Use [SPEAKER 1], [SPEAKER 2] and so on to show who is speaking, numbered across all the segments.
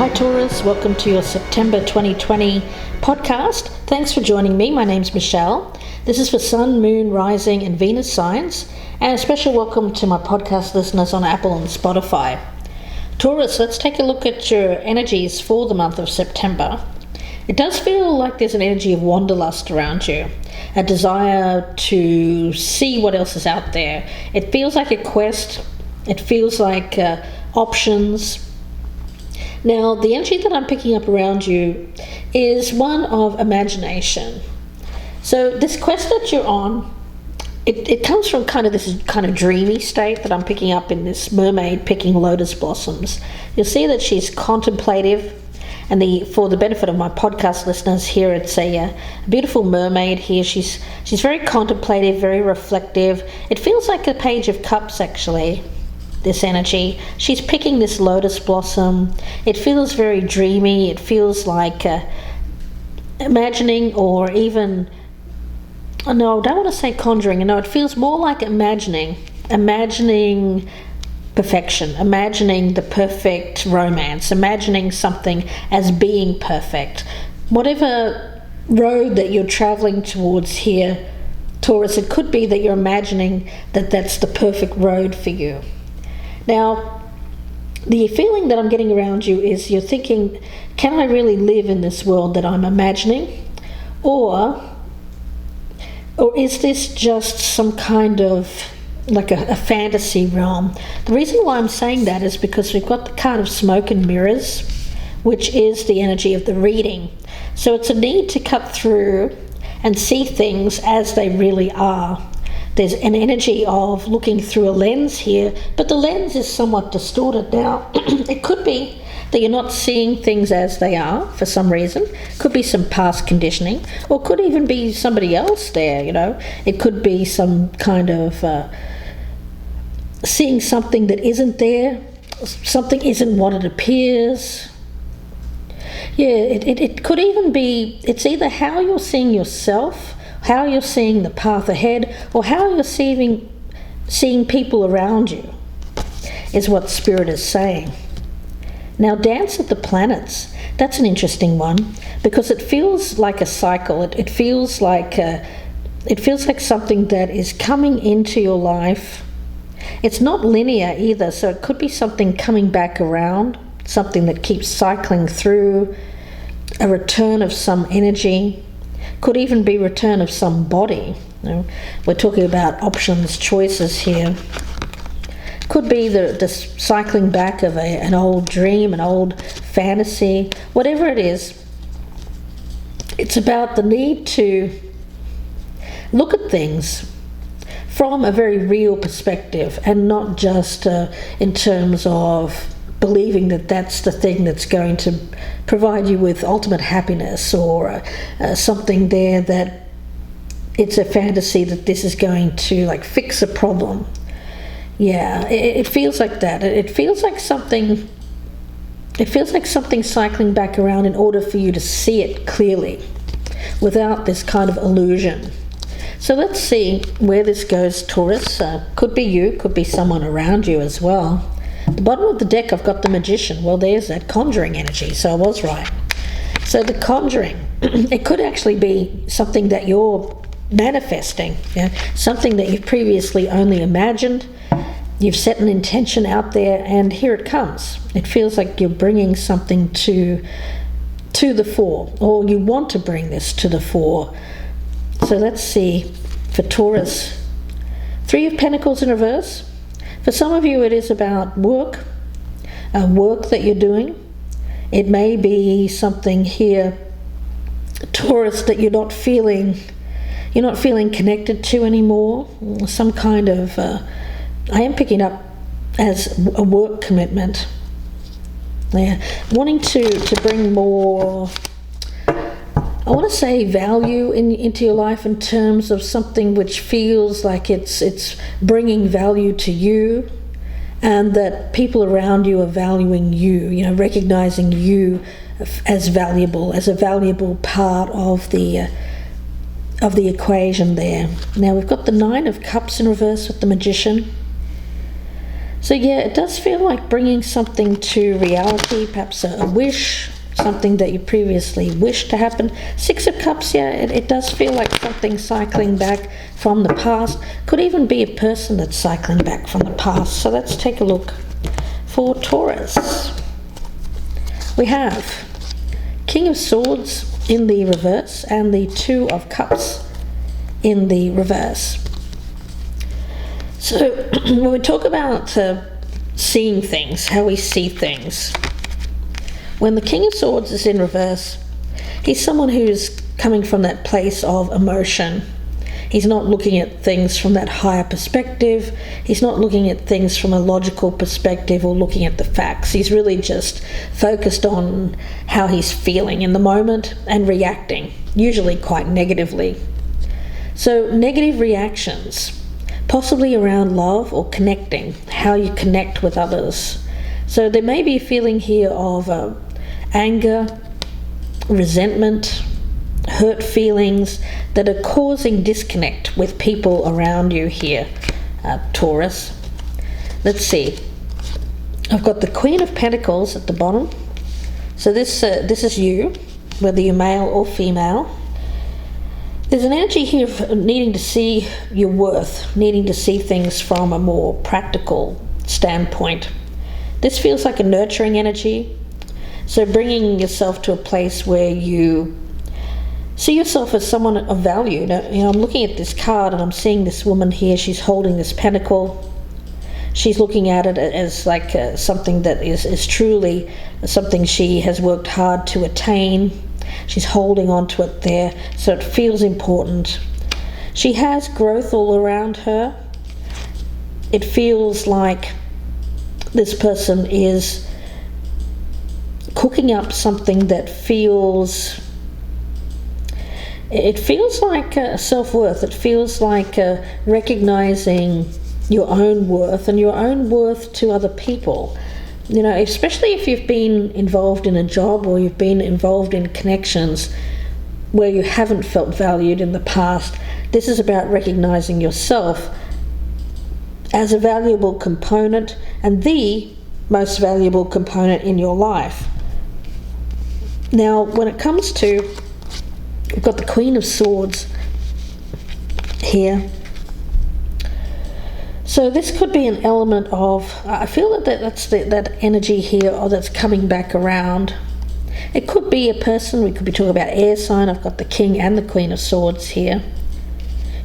[SPEAKER 1] Hi Taurus, welcome to your September 2020 podcast. Thanks for joining me. My name's Michelle. This is for Sun, Moon, Rising and Venus signs, and a special welcome to my podcast listeners on Apple and Spotify. Taurus, let's take a look at your energies for the month of September. It does feel like there's an energy of wanderlust around you, a desire to see what else is out there. It feels like a quest. It feels like options. Now, the energy that I'm picking up around you is one of imagination. So this quest that you're on, it comes from this kind of dreamy state that I'm picking up in this mermaid picking lotus blossoms. You'll see that she's contemplative, and for the benefit of my podcast listeners here, it's a beautiful mermaid here. She's very contemplative, very reflective. It feels like a Page of Cups, actually. This energy. She's picking this lotus blossom. It feels very dreamy. It feels like imagining, or even, no, I don't want to say conjuring. No, it feels more like imagining perfection, imagining the perfect romance, imagining something as being perfect. Whatever road that you're traveling towards here, Taurus, it could be that you're imagining that that's the perfect road for you. Now, the feeling that I'm getting around you is you're thinking, can I really live in this world that I'm imagining? Or is this just some kind of like a fantasy realm? The reason why I'm saying that is because we've got the card of smoke and mirrors, which is the energy of the reading. So it's a need to cut through and see things as they really are. There's an energy of looking through a lens here, but the lens is somewhat distorted now. It could be that you're not seeing things as they are for some reason. Could be some past conditioning, or could even be somebody else there, It could be some kind of seeing something that isn't there. Something isn't what it appears. Yeah, it could even be, it's either how you're seeing yourself, how you're seeing the path ahead, or how you're seeing people around you, is what Spirit is saying. Now, Dance of the Planets, that's an interesting one, because it feels like a cycle. It feels like something that is coming into your life. It's not linear either, so it could be something coming back around, something that keeps cycling through, a return of some energy. Could even be return of some body. We're talking about options, choices here. Could be the cycling back of an old dream, an old fantasy. Whatever it is, it's about the need to look at things from a very real perspective, and not just in terms of believing that that's the thing that's going to provide you with ultimate happiness, or something there that it's a fantasy that this is going to fix a problem. Yeah, it feels like that. It feels like something cycling back around in order for you to see it clearly without this kind of illusion. So let's see where this goes, Taurus. Could be you, could be someone around you as well. At the bottom of the deck, I've got the Magician. Well, there's that conjuring energy, so I was right. So the conjuring, it could actually be something that you're manifesting, something that you've previously only imagined. You've set an intention out there, and here it comes. It feels like you're bringing something to the fore, or you want to bring this to the fore. So let's see, for Taurus, Three of Pentacles in reverse. For some of you, it is about work that you're doing. It may be something here, Taurus, that you're not feeling connected to anymore. Some kind of, I am picking up as a work commitment. Yeah, wanting to bring more, I want to say, value into your life in terms of something which feels like it's bringing value to you, and that people around you are valuing you, recognizing you as valuable, as a valuable part of the equation there. Now we've got the Nine of Cups in reverse with the Magician. So yeah, it does feel like bringing something to reality, perhaps a wish, something that you previously wished to happen. Six of Cups, yeah, it does feel like something cycling back from the past. Could even be a person that's cycling back from the past. So let's take a look for Taurus. We have King of Swords in the reverse and the Two of Cups in the reverse. So when we talk about seeing things, how we see things, when the King of Swords is in reverse, he's someone who's coming from that place of emotion. He's not looking at things from that higher perspective. He's not looking at things from a logical perspective or looking at the facts. He's really just focused on how he's feeling in the moment and reacting, usually quite negatively. So negative reactions, possibly around love or connecting, how you connect with others. So there may be a feeling here of anger, resentment, hurt feelings that are causing disconnect with people around you here, Taurus. Let's see. I've got the Queen of Pentacles at the bottom. So this is you, whether you're male or female. There's an energy here of needing to see your worth, needing to see things from a more practical standpoint. This feels like a nurturing energy. So bringing yourself to a place where you see yourself as someone of value. Now, I'm looking at this card and I'm seeing this woman here. She's holding this pentacle. She's looking at it as like something that is truly something she has worked hard to attain. She's holding on to it there, so it feels important. She has growth all around her. It feels like this person is cooking up something that feels like self-worth. It feels like recognizing your own worth and your own worth to other people. Especially if you've been involved in a job or you've been involved in connections where you haven't felt valued in the past. This is about recognizing yourself as a valuable component and the most valuable component in your life. Now, when it comes to, we've got the Queen of Swords here. So this could be an element of, I feel that's that energy here, or that's coming back around. It could be a person. We could be talking about air sign. I've got the King and the Queen of Swords here.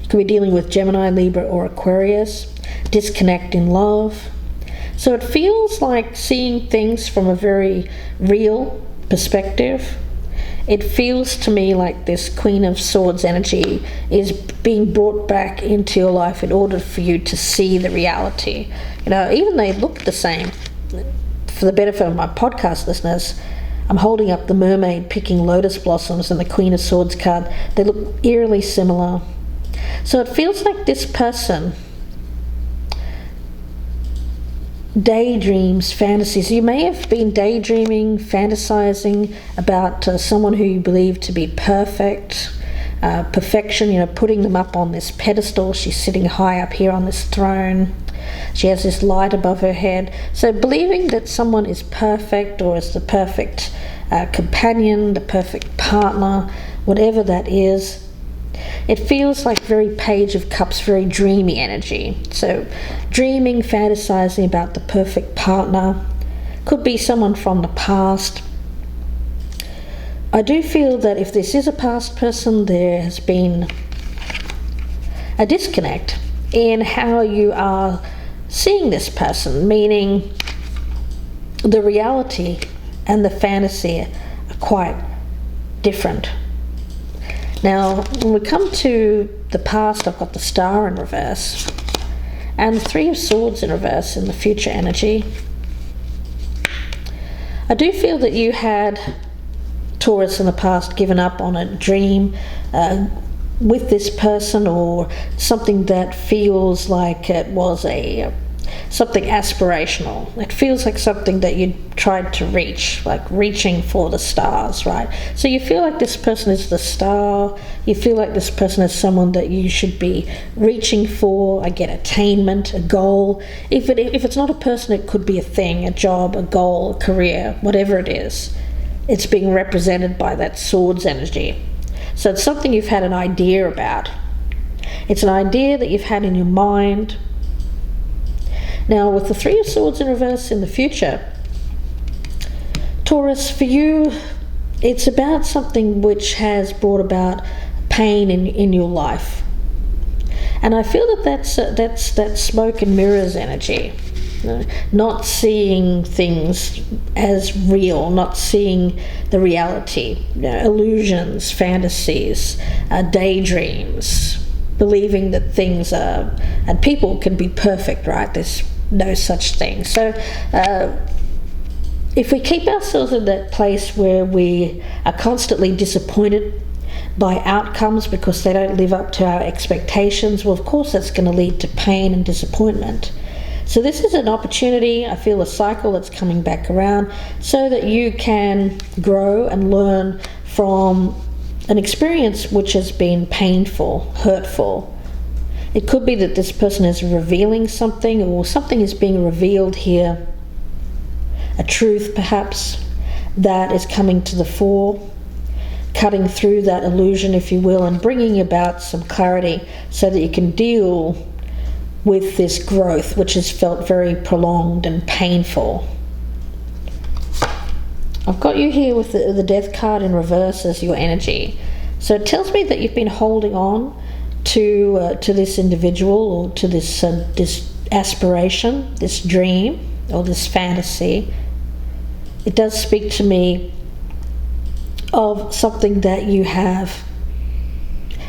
[SPEAKER 1] You could be dealing with Gemini, Libra, or Aquarius. Disconnect in love. So it feels like seeing things from a very real perspective. It feels to me like this Queen of Swords energy is being brought back into your life in order for you to see the reality. Even they look the same. For the benefit of my podcast listeners, I'm holding up the mermaid picking lotus blossoms and the Queen of Swords card. They look eerily similar. So it feels like this person daydreams, fantasies. You may have been daydreaming, fantasizing about someone who you believe to be perfect, perfection, putting them up on this pedestal. She's sitting high up here on this throne. She has this light above her head. So believing that someone is perfect or is the perfect companion, the perfect partner, whatever that is. It feels like very Page of Cups, very dreamy energy. So dreaming, fantasizing about the perfect partner. Could be someone from the past. I do feel that if this is a past person, there has been a disconnect in how you are seeing this person, meaning the reality and the fantasy are quite different. Now, when we come to the past, I've got the Star in reverse and the Three of Swords in reverse in the future energy. I do feel that you had, Taurus, in the past given up on a dream with this person, or something that feels like it was a something aspirational. It feels like something that you tried to reach, like reaching for the stars, right? So you feel like this person is the star. You feel like this person is someone that you should be reaching for, again, attainment, a goal. If it's not a person, it could be a thing, a job, a goal, a career, whatever it is. It's being represented by that swords energy. So it's something you've had an idea about. It's an idea that you've had in your mind. Now, with the Three of Swords in reverse in the future, Taurus, for you, it's about something which has brought about pain in your life. And I feel that that's that smoke and mirrors energy. Not seeing things as real, not seeing the reality, illusions, fantasies, daydreams, believing that things are, and people can be perfect, right? There's no such thing. So if we keep ourselves in that place where we are constantly disappointed by outcomes because they don't live up to our expectations, well, of course that's going to lead to pain and disappointment. So this is an opportunity, I feel a cycle that's coming back around, so that you can grow and learn from an experience which has been painful, hurtful. It could be that this person is revealing something, or something is being revealed here, a truth perhaps that is coming to the fore, cutting through that illusion, if you will, and bringing about some clarity so that you can deal with this growth, which has felt very prolonged and painful. I've got you here with the Death card in reverse as your energy. So it tells me that you've been holding on to this individual, or to this aspiration, this dream, or this fantasy. It does speak to me of something that you have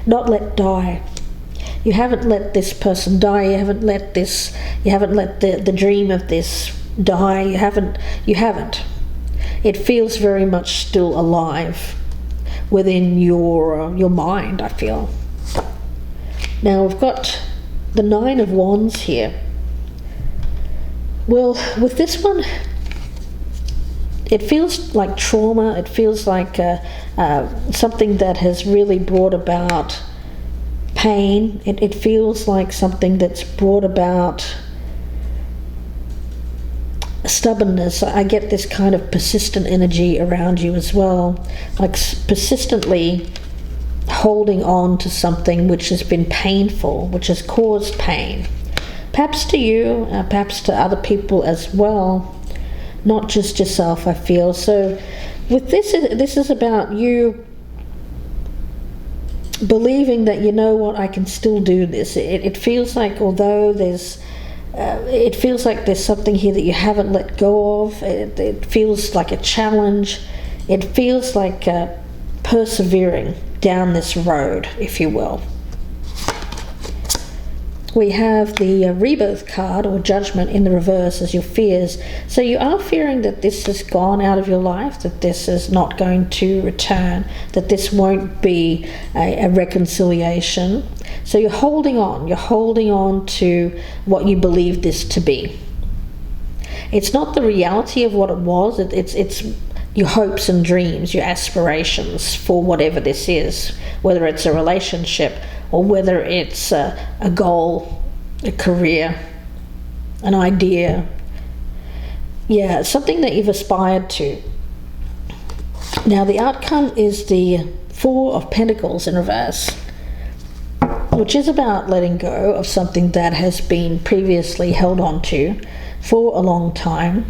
[SPEAKER 1] not let die. You haven't let this person die. You haven't let the dream of this die. You haven't. It feels very much still alive within your mind, I feel. Now we've got the Nine of Wands here. Well, with this one, it feels like trauma. It feels like something that has really brought about pain. It feels like something that's brought about stubbornness. I get this kind of persistent energy around you as well, like persistently holding on to something which has been painful, which has caused pain, perhaps to you, perhaps to other people as well, not just yourself, I feel. So with this is about you believing that, you know what, I can still do this. It feels like, although it feels like there's something here that you haven't let go of. It feels like a challenge. It feels like persevering down this road, if you will. We have the Rebirth card, or Judgment, in the reverse as your fears. So you are fearing that this has gone out of your life, that this is not going to return, that this won't be a reconciliation. So you're holding on to what you believe this to be. It's not the reality of what it was. It's your hopes and dreams, your aspirations for whatever this is, whether it's a relationship or whether it's a goal, a career, an idea. Yeah, something that you've aspired to. Now the outcome is the Four of Pentacles in reverse, which is about letting go of something that has been previously held on to for a long time.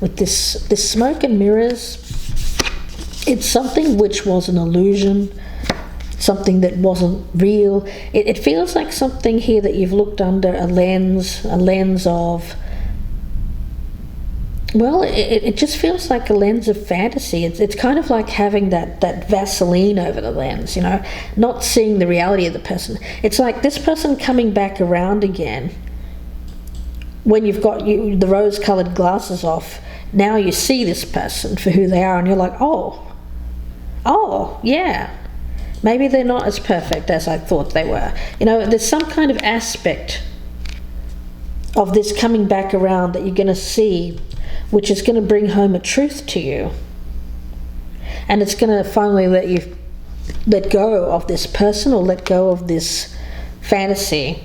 [SPEAKER 1] With this smoke and mirrors, it's something which was an illusion, something that wasn't real. It feels like something here that you've looked under a lens of, well, it just feels like a lens of fantasy. It's kind of like having that Vaseline over the lens, not seeing the reality of the person. It's like this person coming back around again. When you've got the rose-colored glasses off, now you see this person for who they are, and you're like, oh, yeah. Maybe they're not as perfect as I thought they were. There's some kind of aspect of this coming back around that you're going to see, which is going to bring home a truth to you. And it's going to finally let you let go of this person or let go of this fantasy.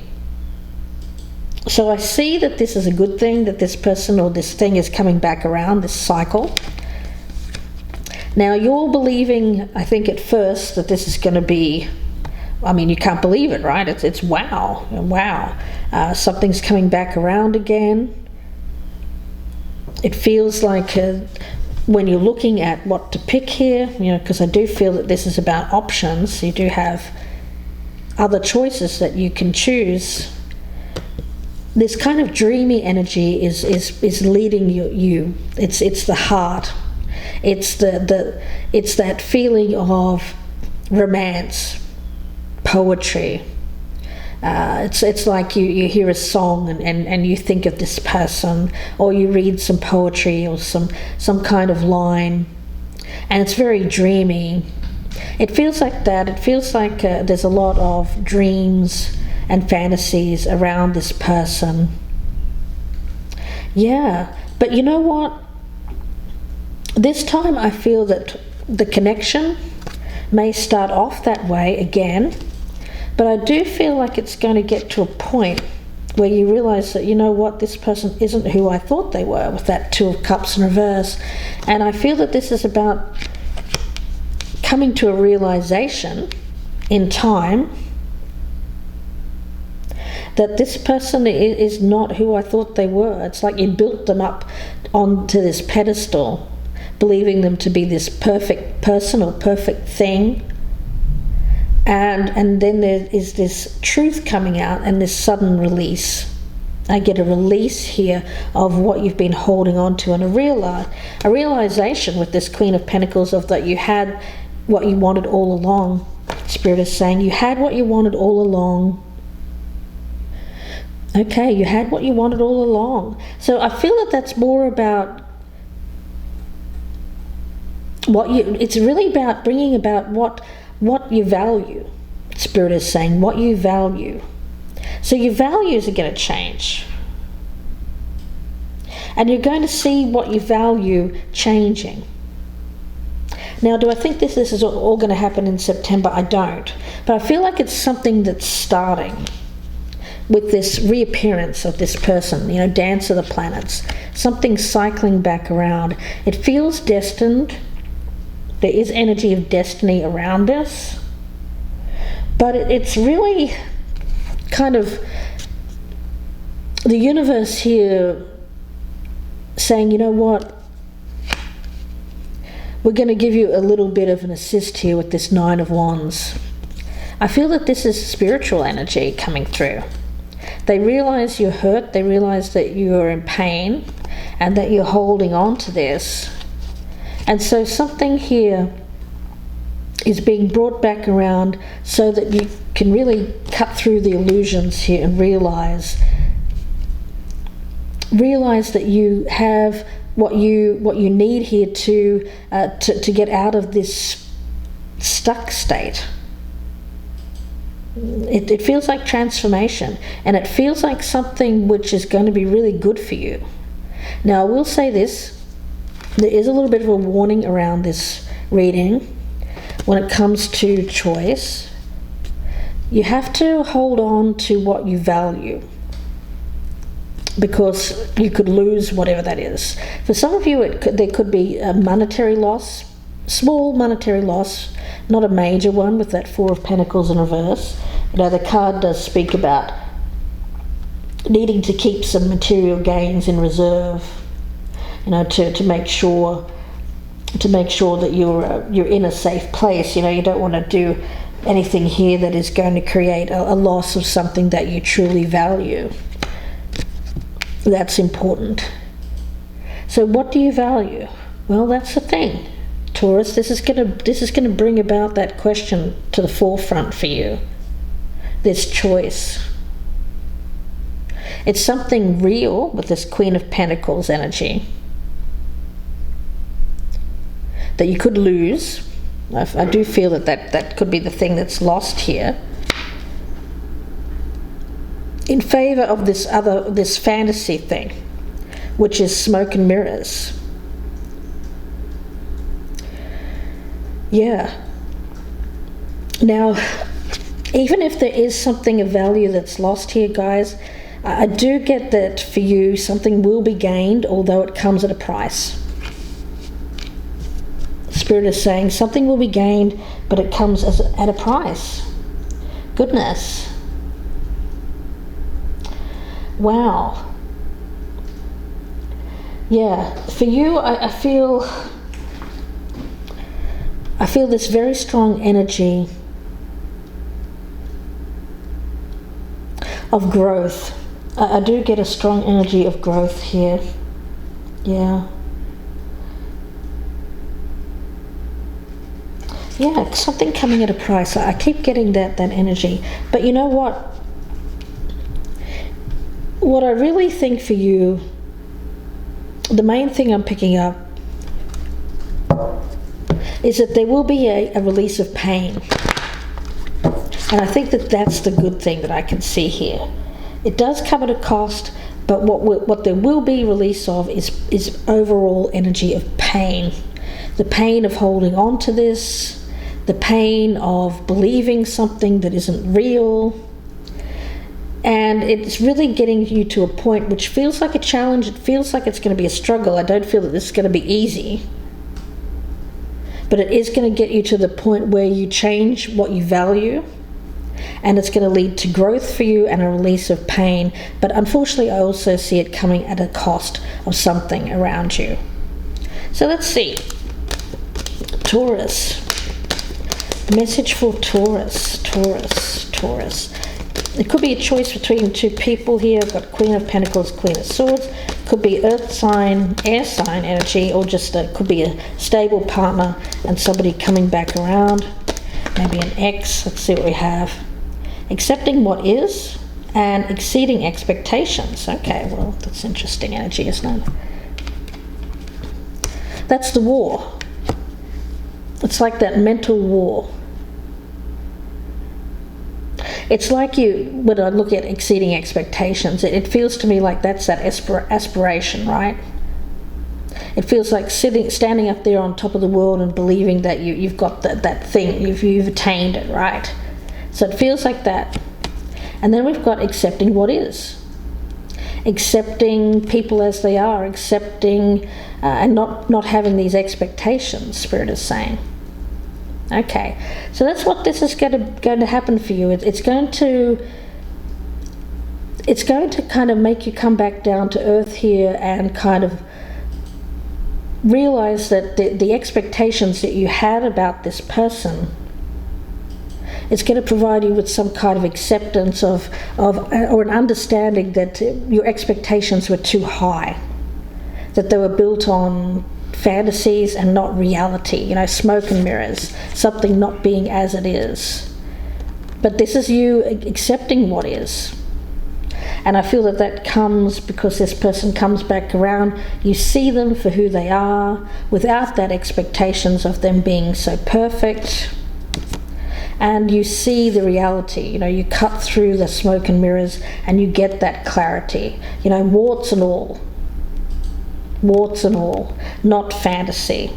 [SPEAKER 1] So I see that this is a good thing, that this person or this thing is coming back around, this cycle. Now you're believing, I think at first, that this is going to be, I mean, you can't believe it, right? It's wow, wow. Something's coming back around again. It feels like when you're looking at what to pick here, because I do feel that this is about options. You do have other choices that you can choose. This kind of dreamy energy is leading you. It's the heart. It's it's that feeling of romance, poetry. It's like you hear a song and you think of this person, or you read some poetry or some kind of line, and it's very dreamy. It feels like that. It feels like there's a lot of dreams and fantasies around this person. Yeah, but you know what? This time I feel that the connection may start off that way again, but I do feel like it's going to get to a point where you realize that, you know what, this person isn't who I thought they were, with that Two of Cups in reverse. And I feel that this is about coming to a realization in time that this person is not who I thought they were. It's like you built them up onto this pedestal, believing them to be this perfect person or perfect thing. And then there is this truth coming out and this sudden release. I get a release here of what you've been holding on to, and a realization with this Queen of Pentacles of that you had what you wanted all along. Spirit is saying you had what you wanted all along. Okay, you had what you wanted all along. So I feel that that's more about it's really about bringing about what you value. Spirit is saying what you value. So your values are going to change. And you're going to see what you value changing. Now, do I think this is all going to happen in September? I don't. But I feel like it's something that's starting with this reappearance of this person, Dance of the Planets. Something cycling back around. It feels destined. There is energy of destiny around this. But it's really kind of the universe here saying, you know what? We're going to give you a little bit of an assist here with this Nine of Wands. I feel that this is spiritual energy coming through. They realize you're hurt. They realize that you're in pain and that you're holding on to this. And so something here is being brought back around so that you can really cut through the illusions here and realize that you have what you need here to get out of this stuck state. It feels like transformation, and it feels like something which is going to be really good for you. Now, I will say this. There is a little bit of a warning around this reading when it comes to choice. You have to hold on to what you value, because you could lose whatever that is. For some of you, there could be a monetary loss, small monetary loss, not a major one with that Four of Pentacles in reverse. The card does speak about needing to keep some material gains in reserve, to make sure that you're in a safe place. You don't want to do anything here that is going to create a loss of something that you truly value. That's important. So what do you value? Well, that's the thing, Taurus. This is going to bring about that question to the forefront for you. This choice. It's something real with this Queen of Pentacles energy that you could lose. I do feel that could be the thing that's lost here. in favor of this fantasy thing, which is smoke and mirrors. Yeah. Now, even if there is something of value that's lost here, guys, I do get that for you something will be gained, although it comes at a price. Spirit is saying something will be gained, but it comes at a price. Goodness. Wow. Yeah, for you, I feel this very strong energy of growth. I do get a strong energy of growth here. Yeah. Yeah, something coming at a price. I keep getting that energy. But you know what? What I really think for you, the main thing I'm picking up is that there will be a release of pain. And I think that that's the good thing that I can see here. It does come at a cost, but what there will be release of is overall energy of pain. The pain of holding on to this, the pain of believing something that isn't real. And it's really getting you to a point which feels like a challenge. It feels like it's going to be a struggle. I don't feel that this is going to be easy. But it is going to get you to the point where you change what you value. And it's going to lead to growth for you and a release of pain. But unfortunately, I also see it coming at a cost of something around you. So let's see. Taurus. Message for Taurus. Taurus. It could be a choice between two people here. I've got Queen of Pentacles, Queen of Swords. Could be earth sign, air sign energy, or just could be a stable partner and somebody coming back around. Maybe an ex. Let's see what we have. Accepting what is and exceeding expectations. Okay, well, that's interesting energy, isn't it? That's the war. It's like that mental war. It's like when I look at exceeding expectations, it feels to me like that's that aspiration, right? It feels like standing up there on top of the world and believing that you've got that thing, you've attained it, right? So it feels like that. And then we've got accepting what is. Accepting people as they are, accepting and not having these expectations, Spirit is saying. Okay, so that's what this is going to happen for you. It's going to kind of make you come back down to earth here and kind of realize that the expectations that you had about this person, it's going to provide you with some kind of acceptance of or an understanding that your expectations were too high, that they were built on fantasies and not reality, smoke and mirrors, something not being as it is. But this is you accepting what is. And I feel that comes because this person comes back around. You see them for who they are without that expectations of them being so perfect. And you see the reality, you cut through the smoke and mirrors and you get that clarity, warts and all. Warts and all, not fantasy.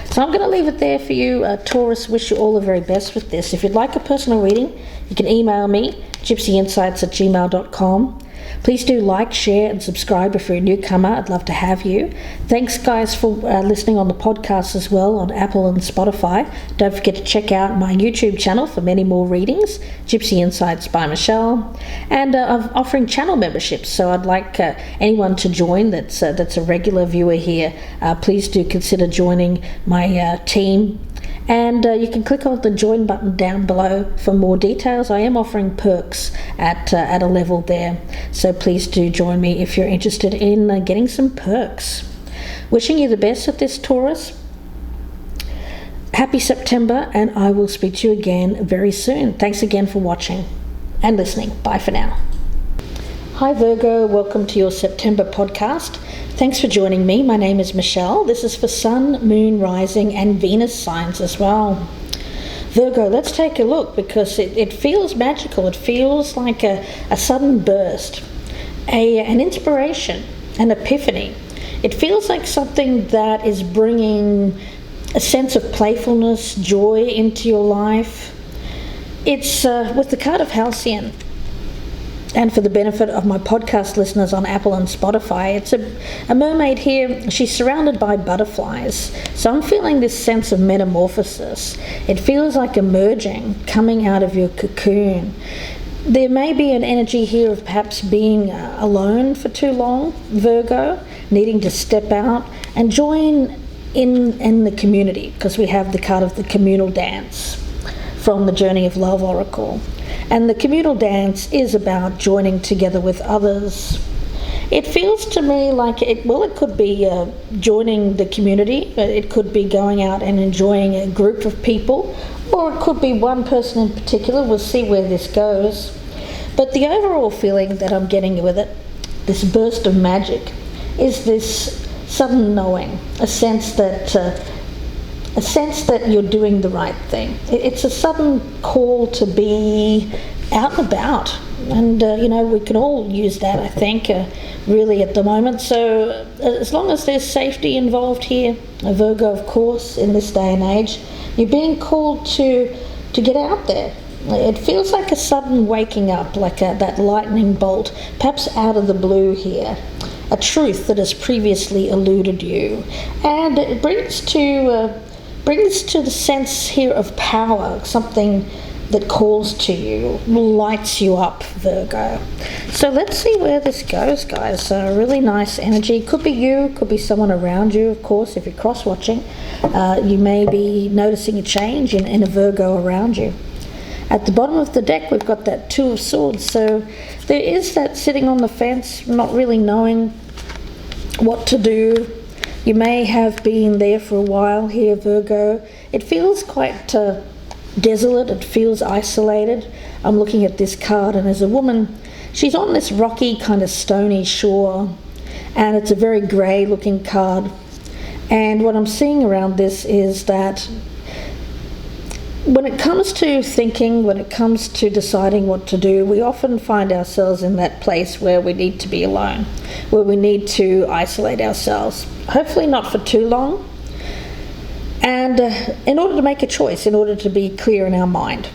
[SPEAKER 1] So I'm going to leave it there for you, Taurus. Wish you all the very best with this. If you'd like a personal reading, you can email me, gypsyinsights@gmail.com. Please do like, share, and subscribe if you're a newcomer. I'd love to have you. Thanks, guys, for listening on the podcast as well on Apple and Spotify. Don't forget to check out my YouTube channel for many more readings, Gypsy Insights by Michelle. And I'm offering channel memberships, so I'd like anyone to join that's a regular viewer here. Please do consider joining my team. And you can click on the join button down below for more details. I am offering perks at a level there, so please do join me if you're interested in getting some perks. Wishing you the best with this, Taurus. Happy September, and I will speak to you again very soon. Thanks again for watching and listening. Bye for now. Hi Virgo, welcome to your September podcast. Thanks for joining me. My name is Michelle. This is for Sun, Moon, Rising and Venus signs as well. Virgo, let's take a look, because it feels magical. It feels like a sudden burst, an inspiration, an epiphany. It feels like something that is bringing a sense of playfulness, joy into your life. It's with the card of Halcyon. And for the benefit of my podcast listeners on Apple and Spotify, it's a mermaid here. She's surrounded by butterflies. So I'm feeling this sense of metamorphosis. It feels like emerging, coming out of your cocoon. There may be an energy here of perhaps being alone for too long, Virgo, needing to step out and join in the community, because we have the card of the communal dance from the Journey of Love Oracle. And the communal dance is about joining together with others. It feels to me like it could be joining the community. It could be going out and enjoying a group of people, or it could be one person in particular. We'll see where this goes. But the overall feeling that I'm getting with it, this burst of magic, is this sudden knowing, a sense that you're doing the right thing. It's a sudden call to be out and about, and we can all use that, I think, really at the moment. So as long as there's safety involved here, a Virgo, of course, in this day and age, you're being called to get out there. It feels like a sudden waking up, like that lightning bolt, perhaps out of the blue here. A truth that has previously eluded you, and it brings to the sense here of power, something that calls to you, lights you up, Virgo. So let's see where this goes, guys. Really nice energy. Could be you, could be someone around you, of course. If you're cross-watching, you may be noticing a change in a Virgo around you. At the bottom of the deck, we've got that Two of Swords. So there is that sitting on the fence, not really knowing what to do. You may have been there for a while here, Virgo. It feels quite desolate. It feels isolated. I'm looking at this card, and there's a woman. She's on this rocky, kind of stony shore, and it's a very grey looking card. And what I'm seeing around this is that when it comes to thinking, when it comes to deciding what to do, we often find ourselves in that place where we need to be alone, where we need to isolate ourselves, hopefully not for too long, and in order to make a choice, in order to be clear in our mind.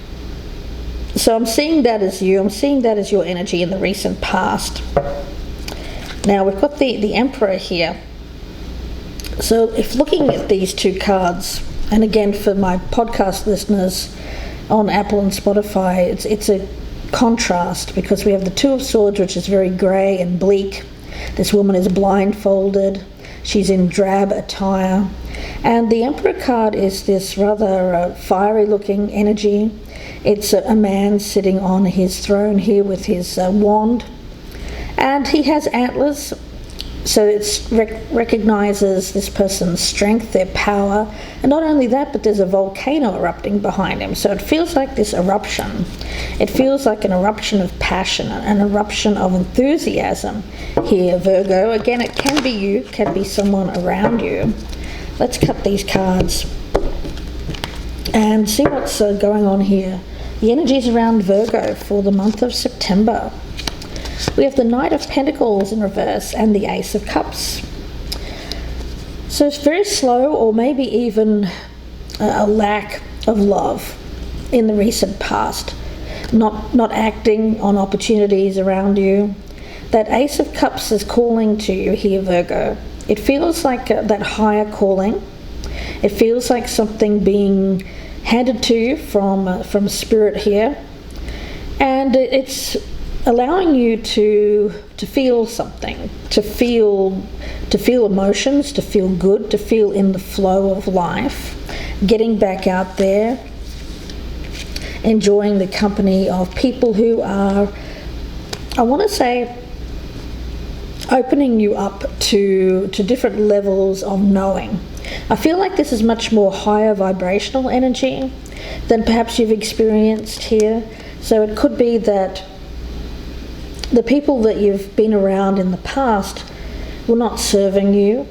[SPEAKER 1] So I'm seeing that as you, I'm seeing that as your energy in the recent past. Now we've got the Emperor here. So if looking at these two cards, and again, for my podcast listeners on Apple and Spotify, it's a contrast, because we have the Two of Swords, which is very grey and bleak. This woman is blindfolded. She's in drab attire. And the Emperor card is this rather fiery-looking energy. It's a man sitting on his throne here with his wand. And he has antlers. So it recognizes this person's strength, their power, and not only that, but there's a volcano erupting behind him. So it feels like this eruption. It feels like an eruption of passion, an eruption of enthusiasm here, Virgo. Again, it can be you, can be someone around you. Let's cut these cards and see what's going on here. The energies around Virgo for the month of September. We have the Knight of Pentacles in reverse and the Ace of Cups. So it's very slow, or maybe even a lack of love in the recent past. Not acting on opportunities around you. That Ace of Cups is calling to you here, Virgo. It feels like that higher calling. It feels like something being handed to you from Spirit here. And it's allowing you to feel something, to feel emotions, to feel good, to feel in the flow of life, getting back out there, enjoying the company of people who are, I want to say, opening you up to different levels of knowing. I feel like this is much more higher vibrational energy than perhaps you've experienced here. So it could be that the people that you've been around in the past were not serving you,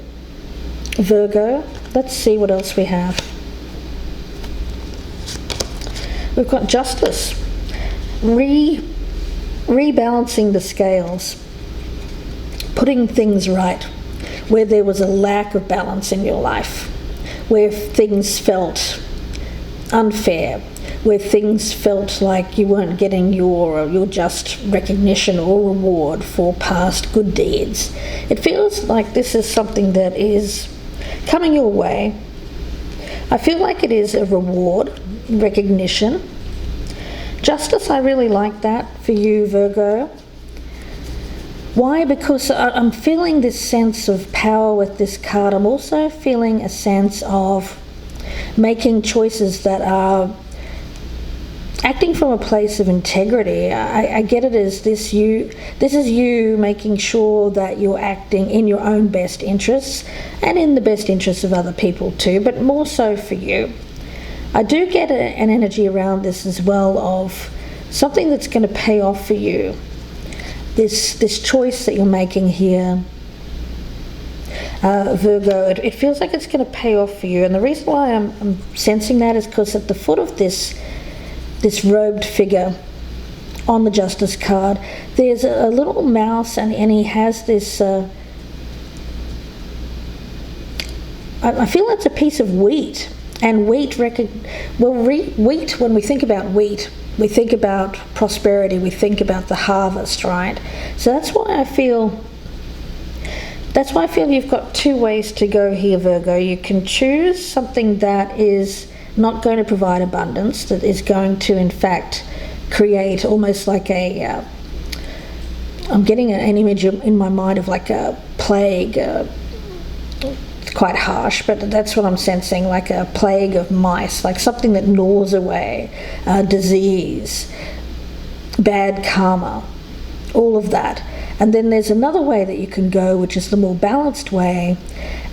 [SPEAKER 1] Virgo. Let's see what else we have. We've got Justice, rebalancing the scales, putting things right where there was a lack of balance in your life, where things felt unfair, where things felt like you weren't getting your just recognition or reward for past good deeds. It feels like this is something that is coming your way. I feel like it is a reward, recognition. Justice, I really like that for you, Virgo. Why? Because I'm feeling this sense of power with this card. I'm also feeling a sense of making choices that are acting from a place of integrity. I get it as this is you making sure that you're acting in your own best interests and in the best interests of other people too, but more so for you. I do get an energy around this as well of something that's going to pay off for you. This choice that you're making here, Virgo, it feels like it's going to pay off for you. And the reason why I'm sensing that is because at the foot of this robed figure on the Justice card, there's a little mouse, and he has this, I feel it's a piece of wheat. And wheat, wheat, when we think about wheat, we think about prosperity, we think about the harvest, right? So that's why I feel you've got two ways to go here, Virgo. You can choose something that is not going to provide abundance, that is going to, in fact, create almost like I'm getting an image in my mind of like a plague. It's quite harsh, but that's what I'm sensing, like a plague of mice, like something that gnaws away, disease, bad karma, all of that. And then there's another way that you can go, which is the more balanced way,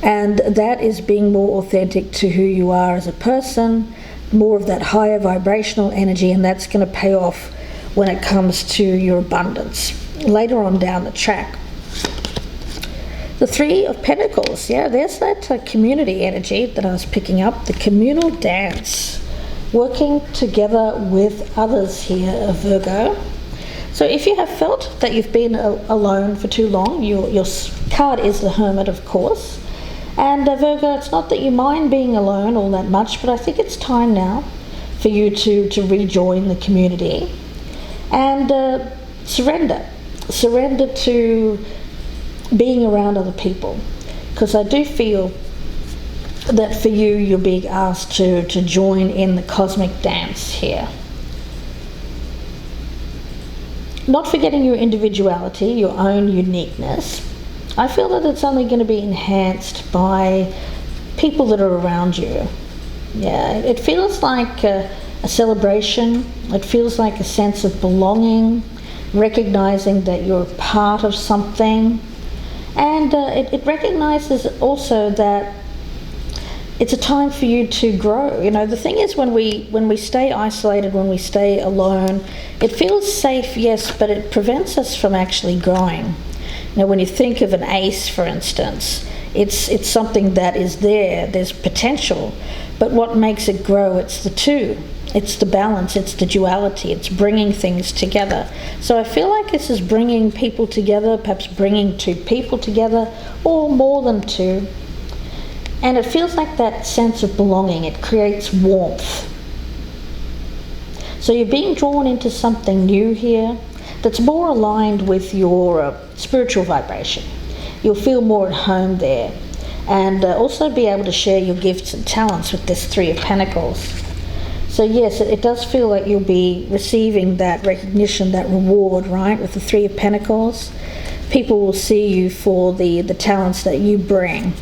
[SPEAKER 1] and that is being more authentic to who you are as a person, more of that higher vibrational energy, and that's going to pay off when it comes to your abundance later on down the track. The Three of Pentacles, yeah, there's that community energy that I was picking up, the communal dance, working together with others here, Virgo. So if you have felt that you've been alone for too long, your card is the Hermit, of course. And Virgo, it's not that you mind being alone all that much, but I think it's time now for you to rejoin the community and surrender to being around other people. Because I do feel that for you, you're being asked to join in the cosmic dance here. Not forgetting your individuality, your own uniqueness. I feel that it's only going to be enhanced by people that are around you. Yeah, it feels like a celebration. It feels like a sense of belonging, recognizing that you're part of something. And it recognizes also that it's a time for you to grow. You know, the thing is, when we stay isolated, when we stay alone, it feels safe, yes, but it prevents us from actually growing. You know, when you think of an ace, for instance, it's something that is there. There's potential, but what makes it grow? It's the two. It's the balance. It's the duality. It's bringing things together. So I feel like this is bringing people together, perhaps bringing two people together, or more than two. And it feels like that sense of belonging. It creates warmth. So you're being drawn into something new here that's more aligned with your spiritual vibration. You'll feel more at home there, and also be able to share your gifts and talents with this Three of Pentacles. So yes, it does feel like you'll be receiving that recognition, that reward, right, with the Three of Pentacles. People will see you for the talents that you bring.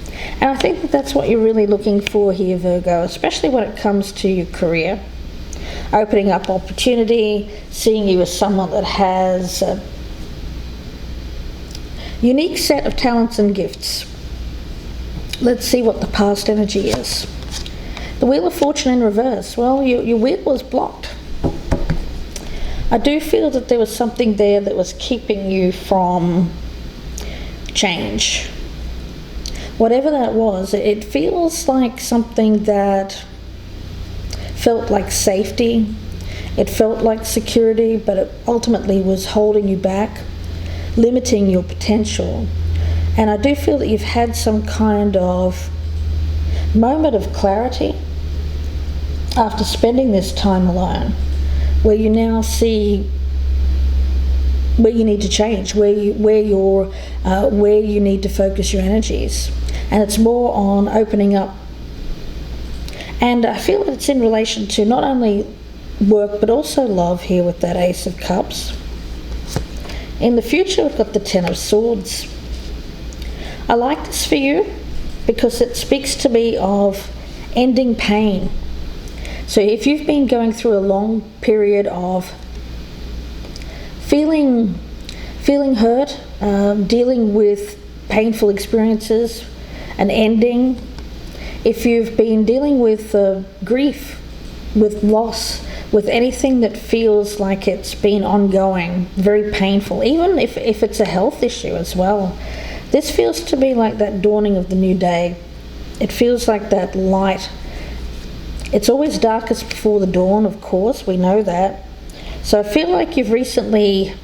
[SPEAKER 1] And I think that that's what you're really looking for here, Virgo, especially when it comes to your career. Opening up opportunity, seeing you as someone that has a unique set of talents and gifts. Let's see what the past energy is. The Wheel of Fortune in reverse. Well, your wheel was blocked. I do feel that there was something there that was keeping you from change. Whatever that was, it feels like something that felt like safety. It felt like security, but it ultimately was holding you back, limiting your potential. And I do feel that you've had some kind of moment of clarity after spending this time alone, where you now see where you need to change, where you need to focus your energies. And it's more on opening up. And I feel that it's in relation to not only work but also love here with that Ace of Cups. In the future, we've got the Ten of Swords. I like this for you because it speaks to me of ending pain. So if you've been going through a long period of feeling hurt, dealing with painful experiences, an ending, if you've been dealing with grief, with loss, with anything that feels like it's been ongoing, very painful, even if it's a health issue as well, this feels to be like that dawning of the new day. It feels like that light. It's always darkest before the dawn, of course, we know that. So I feel like you've recently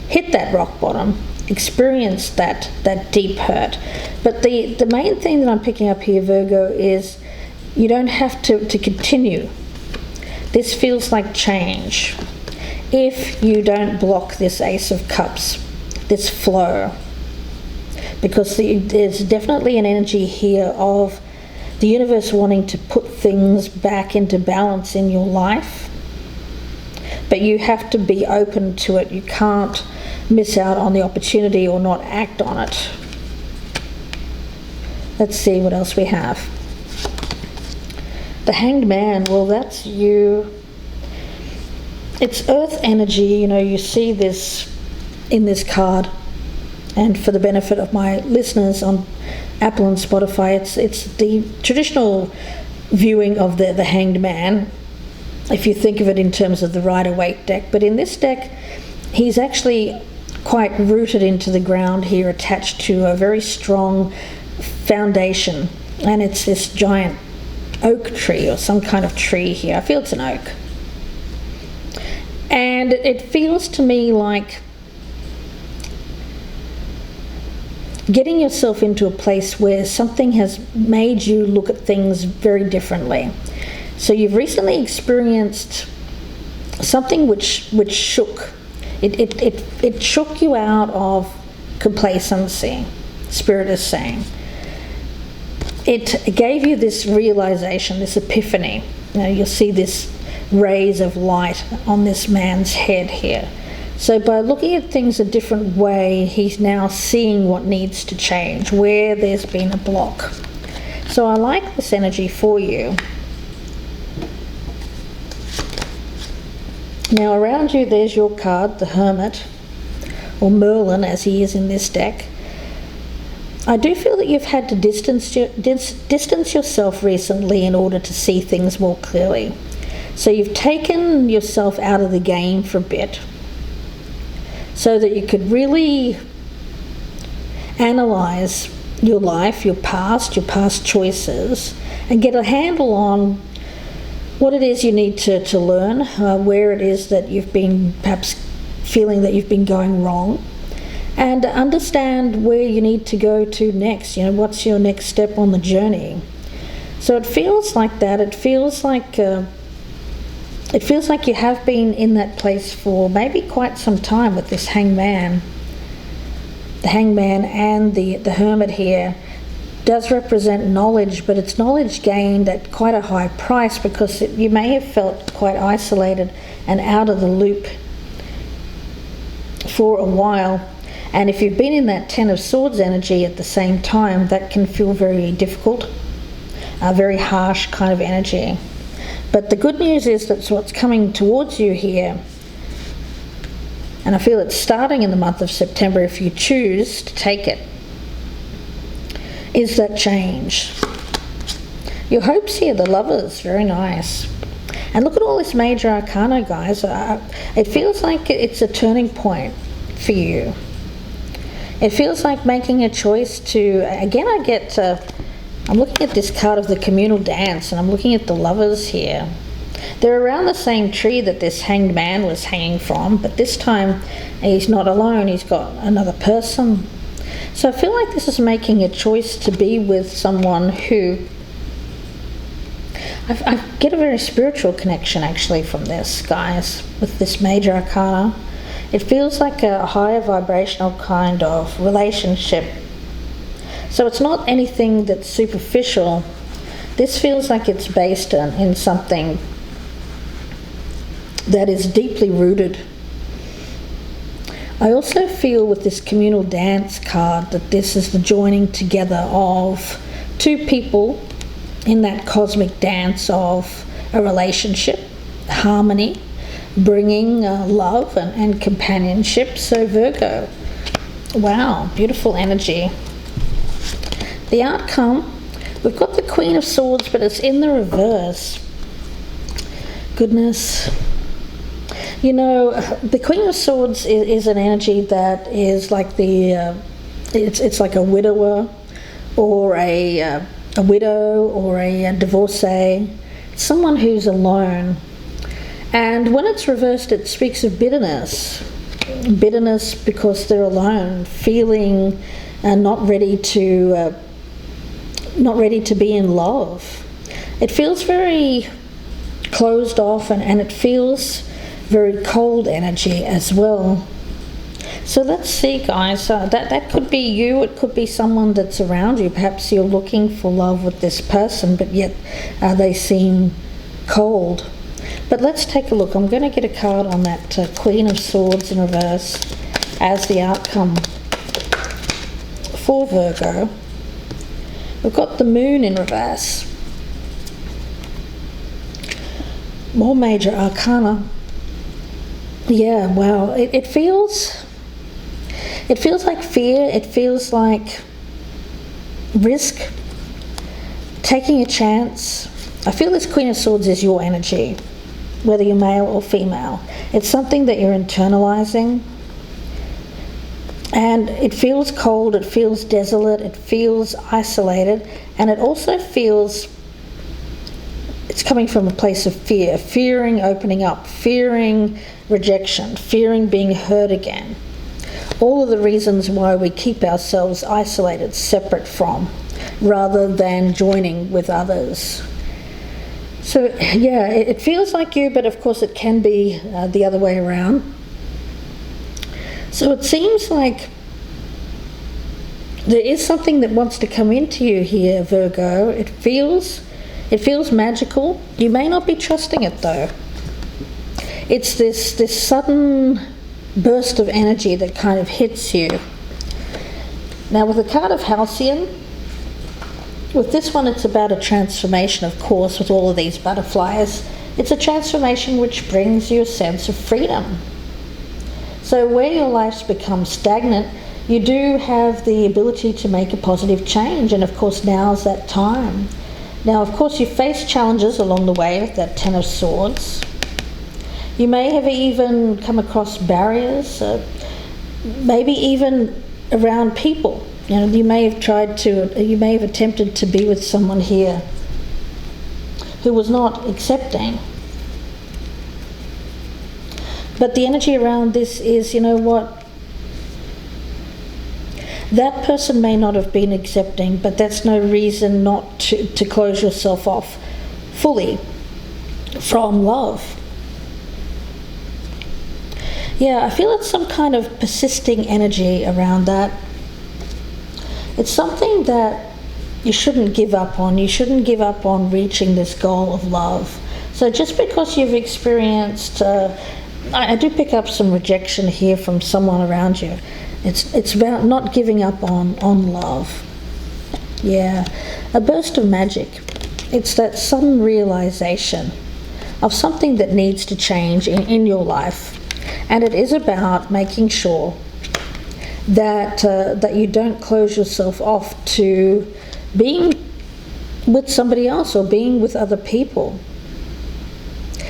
[SPEAKER 1] hit that rock bottom, experienced that deep hurt. But the main thing that I'm picking up here, Virgo, is you don't have to continue. This feels like change if you don't block this Ace of Cups, this flow. Because there's definitely an energy here of the universe wanting to put things back into balance in your life. But you have to be open to it. You can't miss out on the opportunity or not act on it. Let's see what else we have. The Hanged Man, well, that's you. It's earth energy, you see this in this card. And for the benefit of my listeners on Apple and Spotify, it's the traditional viewing of the Hanged Man, if you think of it in terms of the Rider-Waite deck. But in this deck, he's actually quite rooted into the ground here, attached to a very strong foundation. And it's this giant oak tree or some kind of tree here. I feel it's an oak. And it feels to me like getting yourself into a place where something has made you look at things very differently. So you've recently experienced something which shook. It shook you out of complacency, Spirit is saying. It gave you this realization, this epiphany. You'll see this rays of light on this man's head here. So by looking at things a different way, he's now seeing what needs to change, where there's been a block. So I like this energy for you. Now around you there's your card, the Hermit, or Merlin as he is in this deck. I do feel that you've had to distance yourself recently in order to see things more clearly. So you've taken yourself out of the game for a bit so that you could really analyze your life, your past choices, and get a handle on what it is you need to learn, where it is that you've been perhaps feeling that you've been going wrong, and understand where you need to go to next. What's your next step on the journey. So it feels like that. It feels like you have been in that place for maybe quite some time with this Hangman. The Hangman and the Hermit here does represent knowledge, but it's knowledge gained at quite a high price, because you may have felt quite isolated and out of the loop for a while. And if you've been in that Ten of Swords energy at the same time, that can feel very difficult, a very harsh kind of energy. But the good news is that's what's coming towards you here, and I feel it's starting in the month of September if you choose to take it, is that change. Your hopes here, the Lovers, very nice. And look at all this major arcana, guys. It feels like it's a turning point for you. It feels like making a choice to, again, I'm looking at this card of the communal dance, and I'm looking at the Lovers here. They're around the same tree that this hanged man was hanging from, but this time he's not alone, he's got another person. So I feel like this is making a choice to be with someone who... I get a very spiritual connection actually from this, guys, with this major arcana. It feels like a higher vibrational kind of relationship. So it's not anything that's superficial. This feels like it's based in something that is deeply rooted. I also feel with this communal dance card that this is the joining together of two people in that cosmic dance of a relationship, harmony, bringing love and companionship. So Virgo, wow, beautiful energy. The outcome, we've got the Queen of Swords, but it's in the reverse. Goodness. You know, the Queen of Swords is an energy that is like it's like a widower or a widow or a divorcee, someone who's alone. And when it's reversed, it speaks of bitterness because they're alone, feeling not ready to be in love. It feels very closed off, and it feels very cold energy as well. So let's see, guys, that could be you, it could be someone that's around you. Perhaps you're looking for love with this person, but yet they seem cold. But let's take a look. I'm going to get a card on that Queen of Swords in reverse as the outcome for Virgo. We've got the Moon in reverse. More major arcana. Yeah, wow. It feels like fear. It feels like risk, taking a chance. I feel this Queen of Swords is your energy, whether you're male or female. It's something that you're internalizing. And it feels cold, it feels desolate, it feels isolated, and it also feels it's coming from a place of fear, fearing opening up, fearing rejection, fearing being hurt again. All of the reasons why we keep ourselves isolated, separate from, rather than joining with others. So yeah, it feels like you, but of course it can be the other way around. So it seems like there is something that wants to come into you here, Virgo. It feels magical. You may not be trusting it though. It's this sudden burst of energy that kind of hits you. Now with the card of Halcyon, with this one it's about a transformation, of course, with all of these butterflies. It's a transformation which brings you a sense of freedom. So where your life's become stagnant, you do have the ability to make a positive change, and of course now's that time. Now of course you face challenges along the way with that Ten of Swords. You may have even come across barriers, maybe even around people. You know, you may have attempted to be with someone here who was not accepting. But the energy around this is, you know what, that person may not have been accepting, but that's no reason not to close yourself off fully from love. Yeah, I feel it's some kind of persisting energy around that. It's something that you shouldn't give up on. You shouldn't give up on reaching this goal of love. So just because you've experienced, I do pick up some rejection here from someone around you. It's about not giving up on love. Yeah, a burst of magic. It's that sudden realization of something that needs to change in your life. And it is about making sure that you don't close yourself off to being with somebody else or being with other people.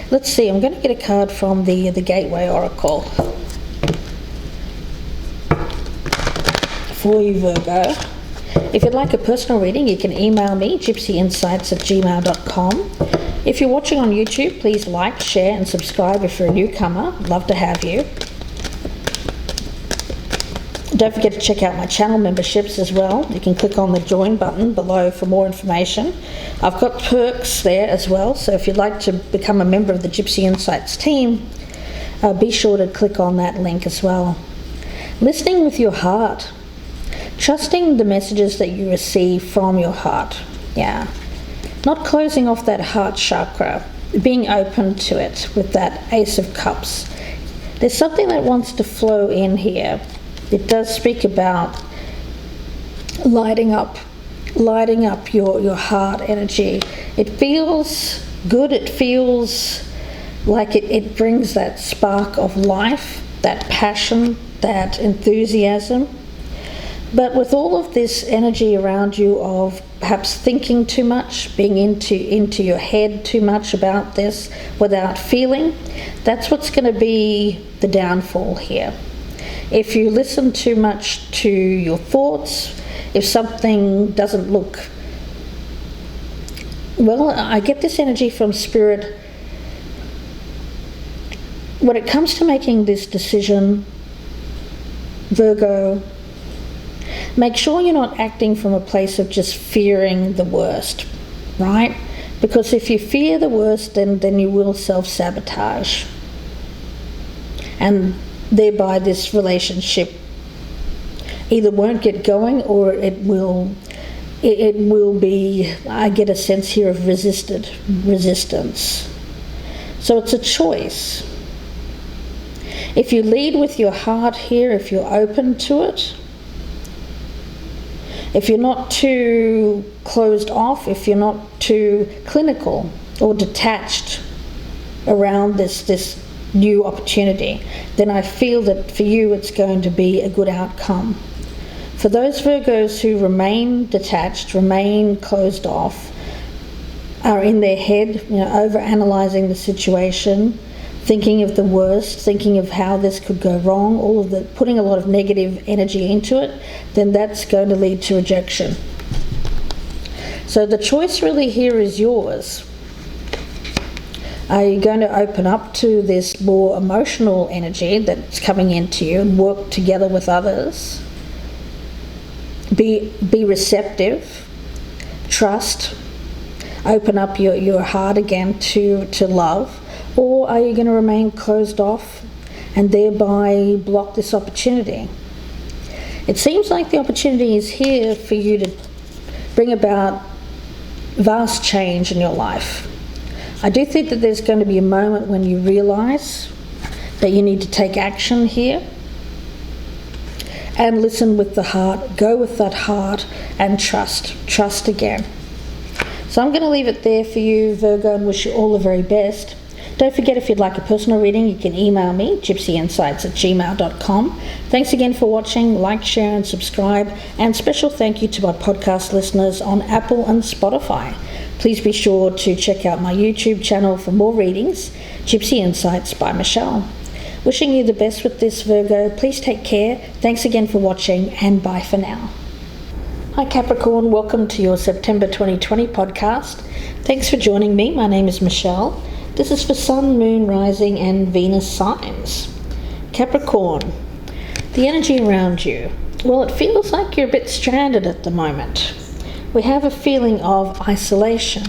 [SPEAKER 1] Let's see, I'm going to get a card from the Gateway Oracle for you, Virgo. If you'd like a personal reading, you can email me, gypsyinsights@gmail.com. If you're watching on YouTube, please like, share and subscribe if you're a newcomer. Love to have you. Don't forget to check out my channel memberships as well. You can click on the join button below for more information. I've got perks there as well, so if you'd like to become a member of the Gypsy Insights team, be sure to click on that link as well. Listening with your heart. Trusting the messages that you receive from your heart. Yeah. Not closing off that heart chakra. Being open to it with that Ace of Cups. There's something that wants to flow in here. It does speak about lighting up your heart energy. It feels good. It feels like it brings that spark of life, that passion, that enthusiasm. But with all of this energy around you of perhaps thinking too much, being into your head too much about this without feeling, that's what's going to be the downfall here. If you listen too much to your thoughts, if something doesn't look well, I get this energy from Spirit. When it comes to making this decision, Virgo, make sure you're not acting from a place of just fearing the worst, right? Because if you fear the worst, then you will self-sabotage. And thereby this relationship either won't get going or it will be, I get a sense here of resistance. So it's a choice. If you lead with your heart here, if you're open to it, if you're not too closed off, if you're not too clinical or detached around this new opportunity, then I feel that for you it's going to be a good outcome. For those Virgos who remain detached, remain closed off, are in their head, over-analysing the situation, thinking of the worst, thinking of how this could go wrong, putting a lot of negative energy into it, then that's going to lead to rejection. So the choice really here is yours. Are you going to open up to this more emotional energy that's coming into you and work together with others? Be receptive, trust, open up your heart again to love, or are you going to remain closed off and thereby block this opportunity? It seems like the opportunity is here for you to bring about vast change in your life. I do think that there's going to be a moment when you realise that you need to take action here and listen with the heart, go with that heart and trust again. So I'm going to leave it there for you, Virgo, and wish you all the very best. Don't forget, if you'd like a personal reading, you can email me, gypsyinsights@gmail.com. Thanks again for watching. Like, share and subscribe. And special thank you to my podcast listeners on Apple and Spotify. Please be sure to check out my YouTube channel for more readings, Gypsy Insights by Michelle. Wishing you the best with this, Virgo. Please take care. Thanks again for watching, and bye for now. Hi Capricorn, welcome to your September 2020 podcast. Thanks for joining me. My name is Michelle. This is for Sun, Moon, Rising and Venus signs. Capricorn, the energy around you. Well, it feels like you're a bit stranded at the moment. We have a feeling of isolation,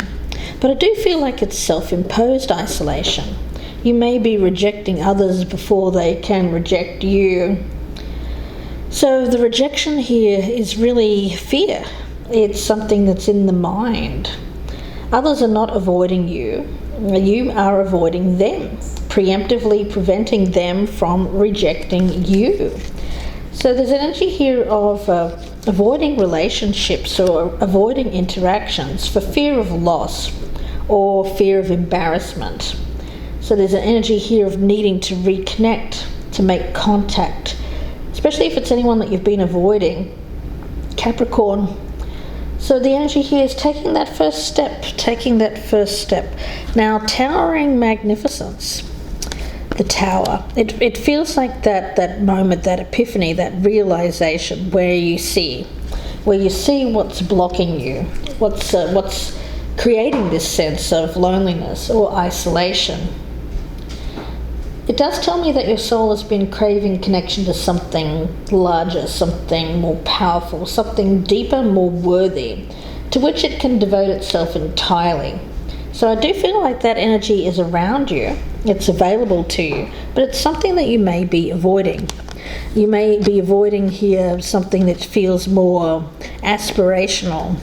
[SPEAKER 1] but I do feel like it's self-imposed isolation. You may be rejecting others before they can reject you. So the rejection here is really fear. It's something that's in the mind. Others are not avoiding you. You are avoiding them, preemptively preventing them from rejecting you. So there's an energy here of avoiding relationships or avoiding interactions for fear of loss or fear of embarrassment. So there's an energy here of needing to reconnect, to make contact, especially if it's anyone that you've been avoiding, Capricorn. So the energy here is taking that first step. Now, towering magnificence, the Tower. It feels like that moment, that epiphany, that realization where you see what's blocking you, what's creating this sense of loneliness or isolation. It does tell me that your soul has been craving connection to something larger, something more powerful, something deeper, more worthy, to which it can devote itself entirely. So I do feel like that energy is around you, it's available to you, but it's something that you may be avoiding. You may be avoiding here something that feels more aspirational.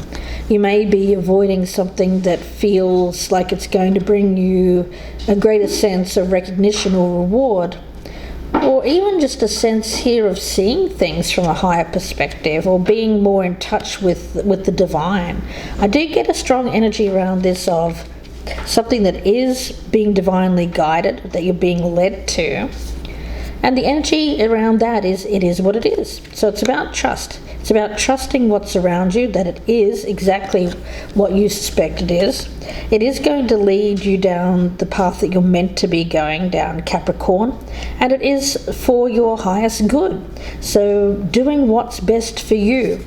[SPEAKER 1] You may be avoiding something that feels like it's going to bring you a greater sense of recognition or reward, or even just a sense here of seeing things from a higher perspective or being more in touch with the divine. I do get a strong energy around this of something that is being divinely guided, that you're being led to. And the energy around that is, it is what it is. So it's about trust. It's about trusting what's around you, that it is exactly what you suspect it is. It is going to lead you down the path that you're meant to be going down, Capricorn. And it is for your highest good. So doing what's best for you.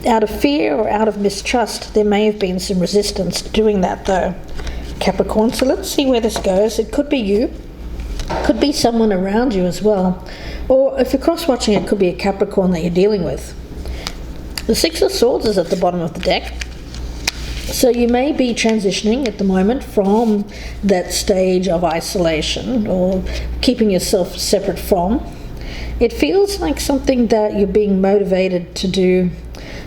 [SPEAKER 1] Out of fear or out of mistrust, there may have been some resistance to doing that though, Capricorn. So let's see where this goes. It could be you. Could be someone around you as well, or if you're cross-watching, it could be a Capricorn that you're dealing with. The Six of Swords is at the bottom of the deck, so you may be transitioning at the moment from that stage of isolation or keeping yourself separate from. It feels like something that you're being motivated to do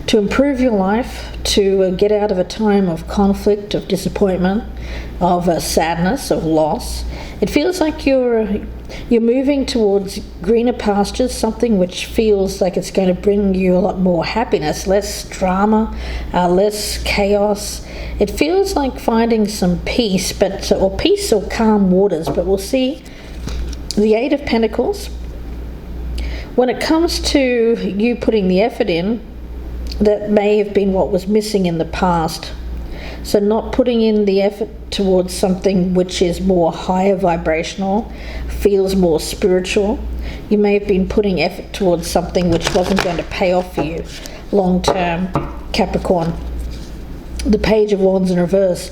[SPEAKER 1] to improve your life, to get out of a time of conflict, of disappointment, of sadness, of loss. It feels like you're moving towards greener pastures, something which feels like it's going to bring you a lot more happiness, less drama, less chaos. It feels like finding some peace, or peace or calm waters, but we'll see. The Eight of Pentacles. When it comes to you putting the effort in, that may have been what was missing in the past. So not putting in the effort towards something which is more higher vibrational, feels more spiritual. You may have been putting effort towards something which wasn't going to pay off for you long term, Capricorn. The Page of Wands in reverse.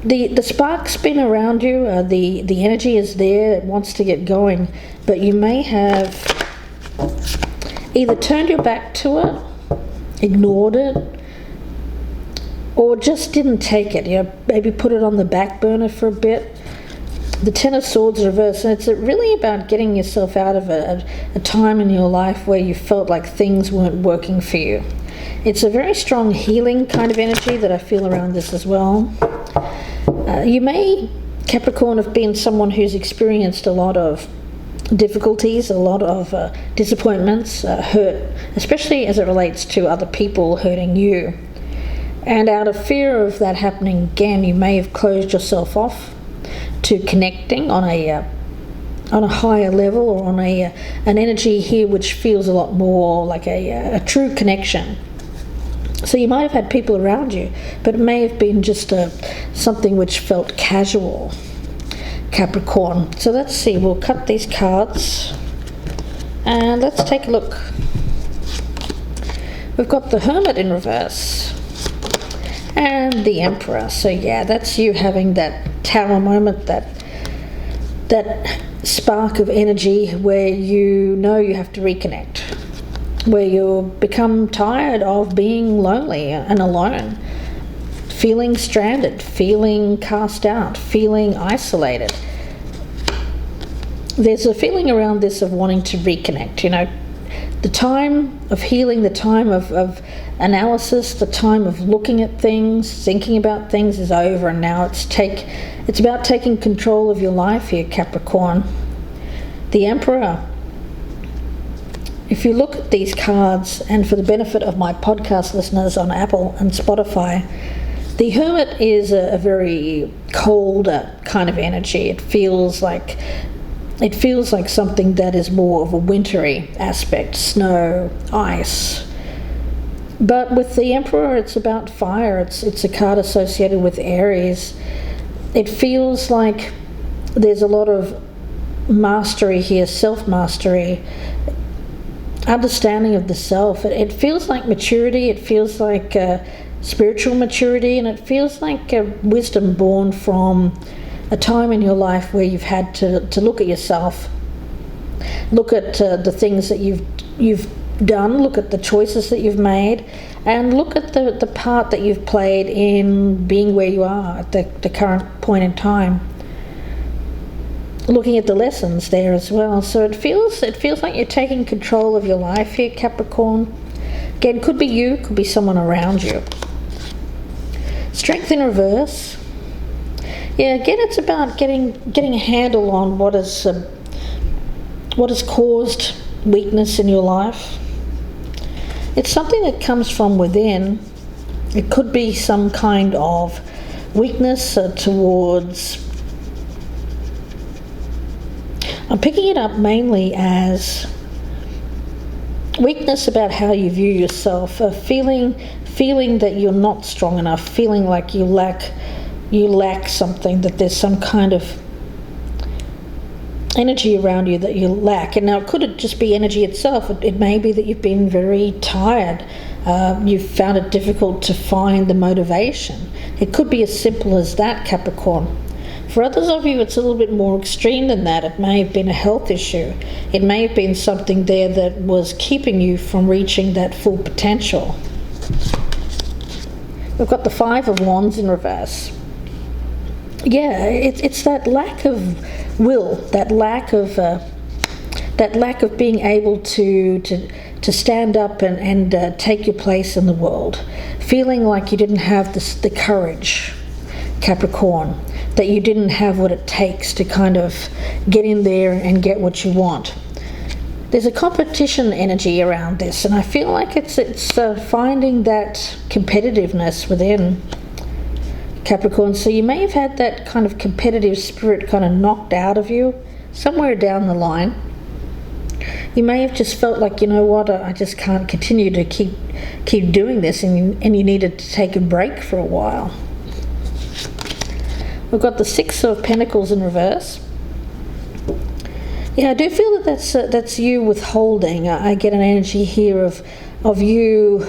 [SPEAKER 1] The spark's been around you, the energy is there, it wants to get going, but you may have either turned your back to it, ignored it, or just didn't take it. Maybe put it on the back burner for a bit. The Ten of Swords reverse, and it's really about getting yourself out of a time in your life where you felt like things weren't working for you. It's a very strong healing kind of energy that I feel around this as well. You may, Capricorn, have been someone who's experienced a lot of difficulties, a lot of disappointments, hurt, especially as it relates to other people hurting you. And out of fear of that happening again, you may have closed yourself off to connecting on a higher level, or on an energy here which feels a lot more like a true connection. So you might have had people around you, but it may have been just something which felt casual, Capricorn. So let's see, we'll cut these cards and let's take a look. We've got the Hermit in reverse and the Emperor. So yeah, that's you having that tower moment, that spark of energy where you know you have to reconnect, where you become tired of being lonely and alone, feeling stranded, feeling cast out, feeling isolated. There's a feeling around this of wanting to reconnect, the time of healing, the time of analysis, the time of looking at things, thinking about things is over, and now it's about taking control of your life here, Capricorn. The Emperor. If you look at these cards, and for the benefit of my podcast listeners on Apple and Spotify, the Hermit is a very cold kind of energy. It feels like something that is more of a wintry aspect, snow, ice. But with the Emperor, it's about fire. It's a card associated with Aries. It feels like there's a lot of mastery here, self-mastery, understanding of the self. It feels like maturity. It feels like spiritual maturity, and it feels like a wisdom born from a time in your life where you've had to look at yourself, look at the things that you've done, look at the choices that you've made, and look at the part that you've played in being where you are at the current point in time. Looking at the lessons there as well. So it feels like you're taking control of your life here, Capricorn. Again, could be you, could be someone around you. Strength in reverse. Yeah, again, it's about getting a handle on what has caused weakness in your life. It's something that comes from within. It could be some kind of weakness towards... I'm picking it up mainly as weakness about how you view yourself, feeling that you're not strong enough, feeling like you lack something, that there's some kind of energy around you that you lack. And now, could it just be energy itself? It may be that you've been very tired. You've found it difficult to find the motivation. It could be as simple as that, Capricorn. For others of you, it's a little bit more extreme than that. It may have been a health issue. It may have been something there that was keeping you from reaching that full potential. We've got the Five of Wands in reverse. Yeah, it's that lack of will, that lack of being able to stand up and take your place in the world, feeling like you didn't have the courage, Capricorn, that you didn't have what it takes to kind of get in there and get what you want. There's a competition energy around this, and I feel like it's finding that competitiveness within, Capricorn. So you may have had that kind of competitive spirit kind of knocked out of you somewhere down the line. You may have just felt like, you know what, I just can't continue to keep doing this, and you needed to take a break for a while. We've got the Six of Pentacles in reverse. Yeah, I do feel that that's you withholding. I get an energy here of you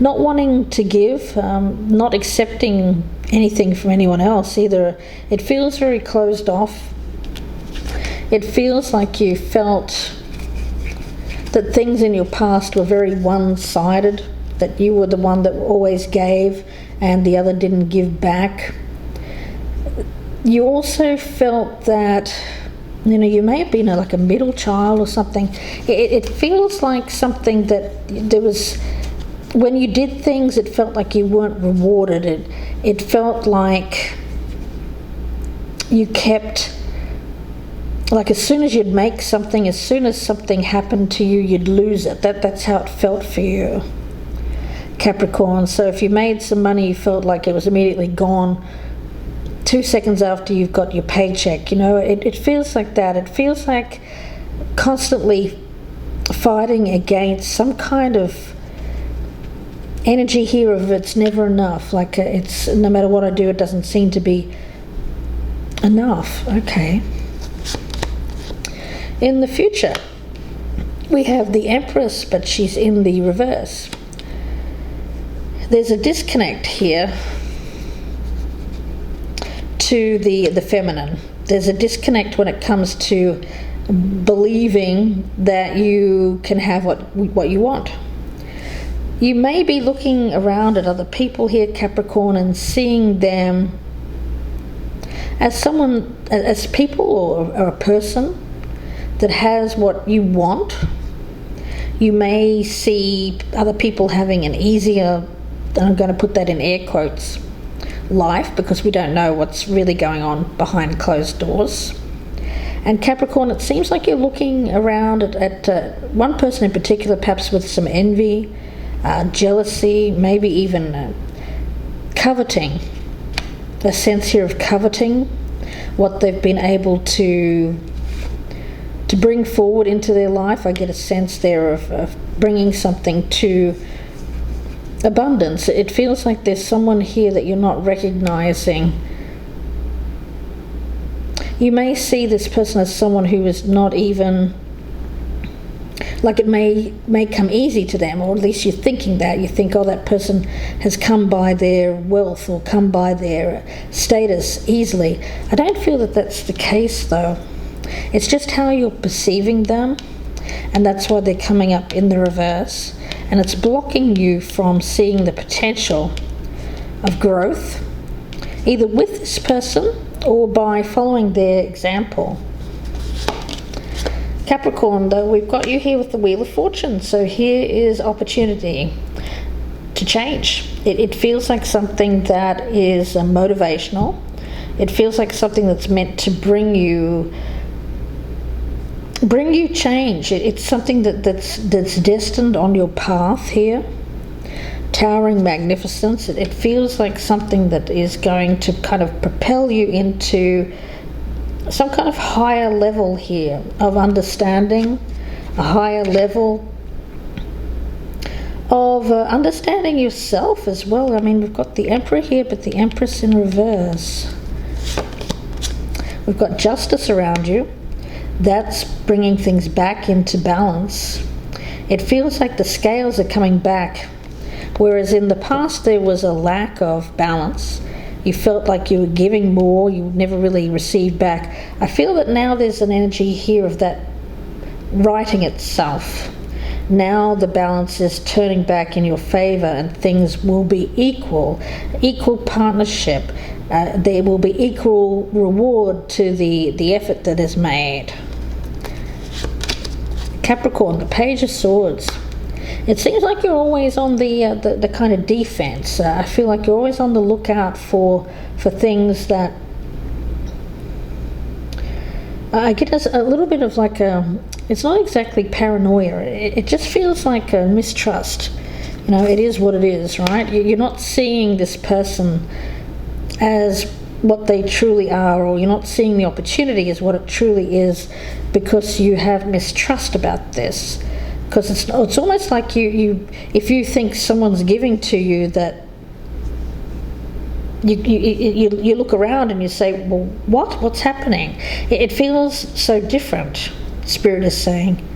[SPEAKER 1] not wanting to give, not accepting anything from anyone else either. It feels very closed off. It feels like you felt that things in your past were very one-sided, that you were the one that always gave and the other didn't give back. You also felt that, you may have been like a middle child or something. It feels like something that there was, when you did things, it felt like you weren't rewarded. It felt like you kept, like as soon as you'd make something, as soon as something happened to you, you'd lose it. That's how it felt for you, Capricorn. So if you made some money, you felt like it was immediately gone 2 seconds after you've got your paycheck. It feels like that. It feels like constantly fighting against some kind of energy here of it's never enough. Like it's, no matter what I do, it doesn't seem to be enough. Okay. In the future, we have the Empress, but she's in the reverse. There's a disconnect here to the feminine. There's a disconnect when it comes to believing that you can have what you want. You may be looking around at other people here, Capricorn, and seeing them as someone, as people or a person that has what you want. You may see other people having an easier, I'm going to put that in air quotes, life, because we don't know what's really going on behind closed doors. And Capricorn, it seems like you're looking around at one person in particular, perhaps with some envy, jealousy, maybe even coveting, a sense here of coveting what they've been able to bring forward into their life. I get a sense there of bringing something to abundance. It feels like there's someone here that you're not recognizing. You may see this person as someone who is not even like it may come easy to them, or at least you're thinking that. You think, oh, that person has come by their wealth or come by their status easily. I don't feel that that's the case, though. It's just how you're perceiving them, and that's why they're coming up in the reverse. And it's blocking you from seeing the potential of growth, either with this person or by following their example. Capricorn, though, we've got you here with the Wheel of Fortune. So here is opportunity to change. It feels like something that is motivational. It feels like something that's meant to bring you change. It's something that's destined on your path here. Towering magnificence. It feels like something that is going to kind of propel you into some kind of higher level here of understanding, a higher level of understanding yourself as well. I mean, we've got the Emperor here, but the Empress in reverse. We've got justice around you. That's bringing things back into balance. It feels like the scales are coming back, whereas in the past there was a lack of balance. You felt like you were giving more, you never really received back. I feel that now there's an energy here of that righting itself. Now the balance is turning back in your favor, and things will be equal partnership. There will be equal reward to the effort that is made. Capricorn, the Page of Swords. It seems like you're always on the kind of defense. I feel like you're always on the lookout for things that I get as a little bit of like it's not exactly paranoia. It just feels like a mistrust. You know, it is what it is, right? You're not seeing this person as what they truly are, or you're not seeing the opportunity as what it truly is, because you have mistrust about this. Because it's almost like you if you think someone's giving to you, that you look around and you say, well, what's happening? It feels so different. Spirit is saying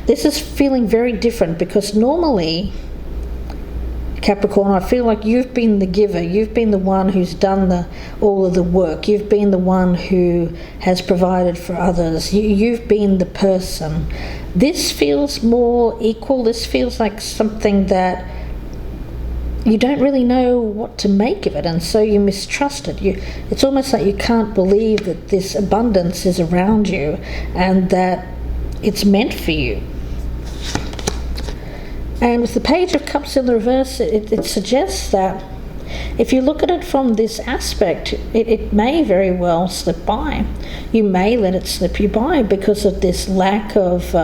[SPEAKER 1] this is feeling very different, because normally, Capricorn, I feel like you've been the giver. You've been the one who's done all of the work. You've been the one who has provided for others. You've been the person. This feels more equal. This feels like something that you don't really know what to make of it, and so you mistrust it. It's almost like you can't believe that this abundance is around you and that it's meant for you. And with the Page of Cups in the reverse, it suggests that if you look at it from this aspect, it may very well slip by. You may let it slip you by because of this lack of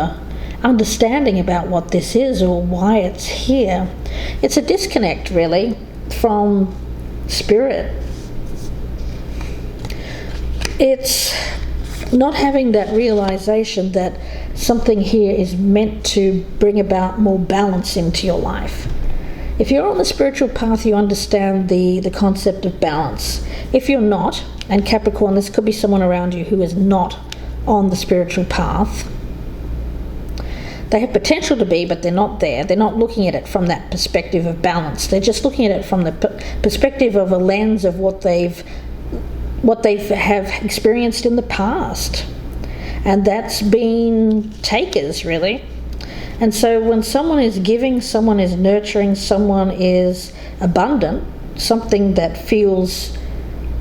[SPEAKER 1] understanding about what this is or why it's here. It's a disconnect, really, from spirit. It's not having that realization that something here is meant to bring about more balance into your life. If you're on the spiritual path, you understand the concept of balance. If you're not, and Capricorn, this could be someone around you who is not on the spiritual path. They have potential to be, but they're not there. They're not looking at it from that perspective of balance. They're just looking at it from the perspective of a lens of what they have experienced in the past. And that's been takers, really. And so when someone is giving, someone is nurturing, someone is abundant, something that feels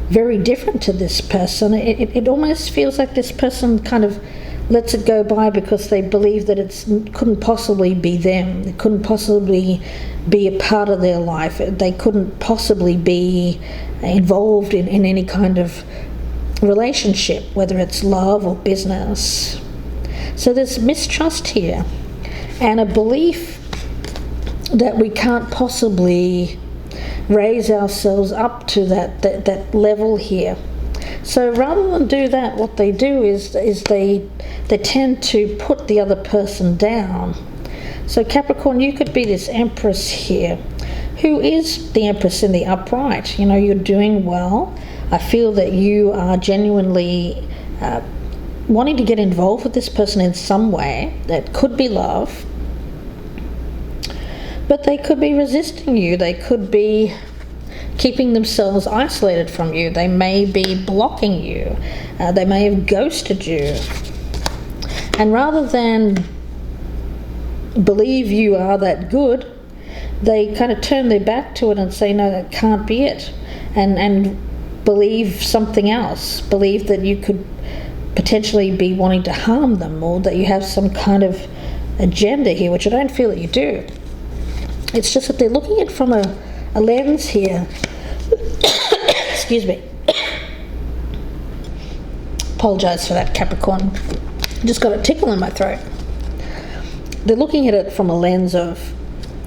[SPEAKER 1] very different to this person, it almost feels like this person kind of lets it go by because they believe that it couldn't possibly be them. It couldn't possibly be a part of their life. They couldn't possibly be involved in any kind of relationship, whether it's love or business. So there's mistrust here and a belief that we can't possibly raise ourselves up to that level here. So rather than do that, what they do is they tend to put the other person down. So Capricorn, you could be this Empress here, who is the Empress in the upright. You know, you're doing well. I feel that you are genuinely wanting to get involved with this person in some way. That could be love, but they could be resisting you. They could be keeping themselves isolated from you. They may be blocking you. They may have ghosted you. And rather than believe you are that good, they kind of turn their back to it and say, no, that can't be it. And believe something else. Believe that you could potentially be wanting to harm them, or that you have some kind of agenda here, which I don't feel that you do. It's just that they're looking at it from a lens here. Excuse me. Apologise for that, Capricorn. Just got a tickle in my throat. They're looking at it from a lens of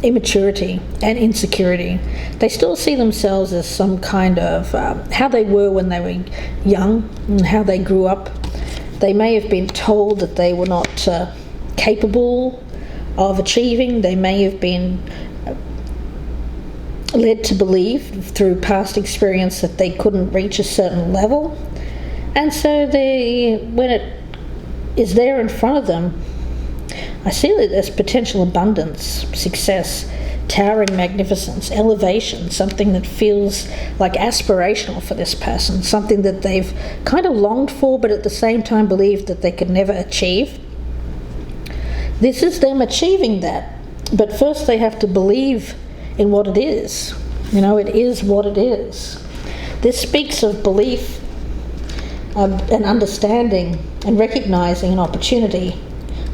[SPEAKER 1] immaturity and insecurity. They still see themselves as some kind of how they were when they were young and how they grew up. They may have been told that they were not capable of achieving. They may have been led to believe through past experience that they couldn't reach a certain level. And so when it is there in front of them, I see that there's potential abundance, success, towering magnificence, elevation, something that feels like aspirational for this person, something that they've kind of longed for but at the same time believed that they could never achieve. This is them achieving that, but first they have to believe in what it is. You know, it is what it is. This speaks of belief and understanding and recognizing an opportunity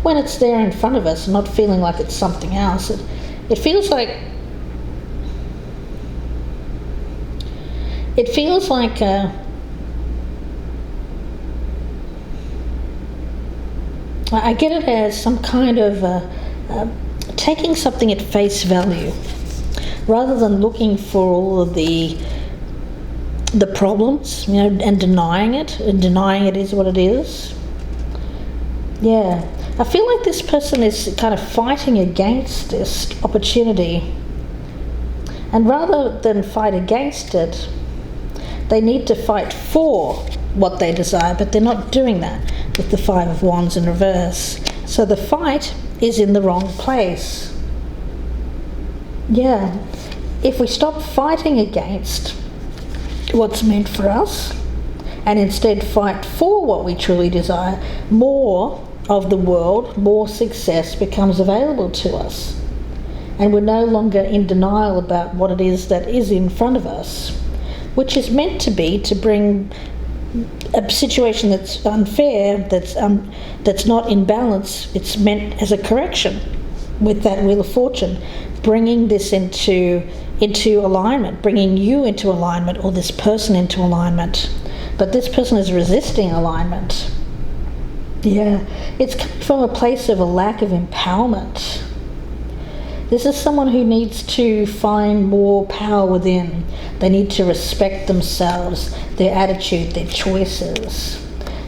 [SPEAKER 1] when it's there in front of us, not feeling like it's something else. It feels like I get it as some kind of taking something at face value, rather than looking for all of the problems, you know, and denying it is what it is. Yeah. I feel like this person is kind of fighting against this opportunity, and rather than fight against it, they need to fight for what they desire, but they're not doing that with the Five of Wands in reverse. So the fight is in the wrong place. Yeah, if we stop fighting against what's meant for us and instead fight for what we truly desire, more of the world, more success becomes available to us, and we're no longer in denial about what it is that is in front of us, which is meant to be to bring a situation that's unfair, that's not in balance. It's meant as a correction with that Wheel of Fortune, bringing this into alignment, bringing you into alignment, or this person into alignment. But this person is resisting alignment. Yeah, it's coming from a place of a lack of empowerment. This is someone who needs to find more power within. They need to respect themselves, their attitude, their choices.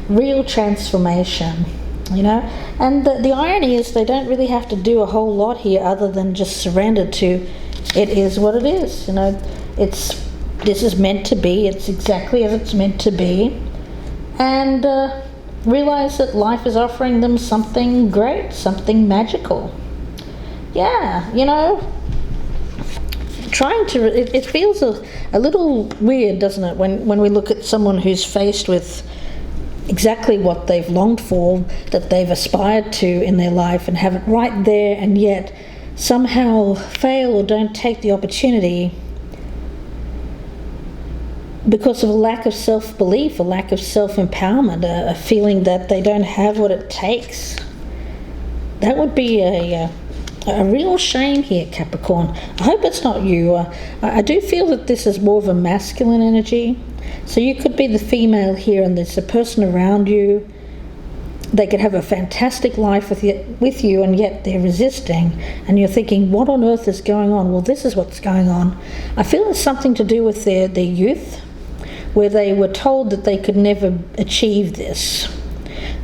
[SPEAKER 1] Real transformation, you know. And the irony is they don't really have to do a whole lot here other than just surrender to it is what it is. You know, this is meant to be. It's exactly as it's meant to be. And realize that life is offering them something great, something magical. Yeah, you know, it feels a little weird, doesn't it, when we look at someone who's faced with exactly what they've longed for, that they've aspired to in their life, and have it right there, and yet somehow fail or don't take the opportunity because of a lack of self-belief, a lack of self-empowerment, a feeling that they don't have what it takes. That would be a real shame here, Capricorn. I hope it's not you. I do feel that this is more of a masculine energy. So you could be the female here, and there's a person around you. They could have a fantastic life with you, and yet they're resisting. And you're thinking, what on earth is going on? Well, this is what's going on. I feel it's something to do with their youth, where they were told that they could never achieve this.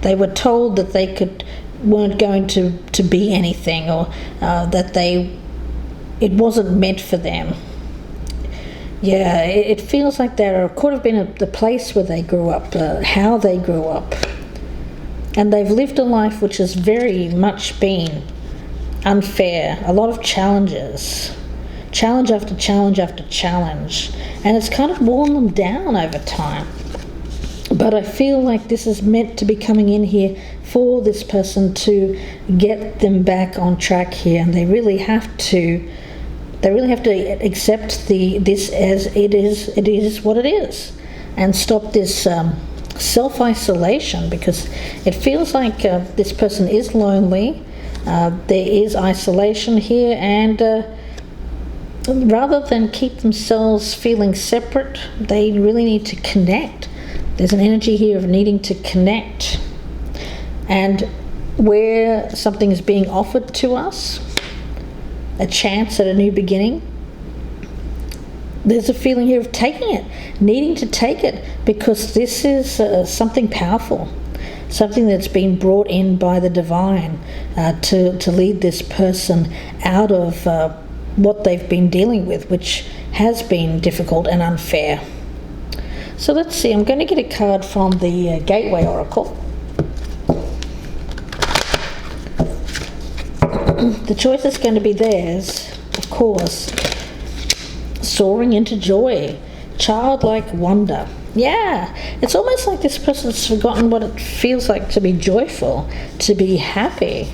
[SPEAKER 1] They were told that they weren't going to be anything, or that it wasn't meant for them. Yeah, it feels like there could have been the place where they grew up, how they grew up. And they've lived a life which has very much been unfair, a lot of challenges, challenge after challenge after challenge, and it's kind of worn them down over time. But I feel like this is meant to be coming in here for this person to get them back on track here, and they really have to accept this as it is what it is, and stop this self-isolation, because it feels like this person is lonely. There is isolation here, and rather than keep themselves feeling separate, they really need to connect. There's an energy here of needing to connect, and where something is being offered to us, a chance at a new beginning, there's a feeling here of taking it, needing to take it, because this is something powerful, something that's been brought in by the divine to lead this person out of what they've been dealing with, which has been difficult and unfair. So let's see, I'm going to get a card from the Gateway Oracle. The choice is going to be theirs, of course. Soaring into joy, childlike wonder. Yeah, it's almost like this person's forgotten what it feels like to be joyful, to be happy.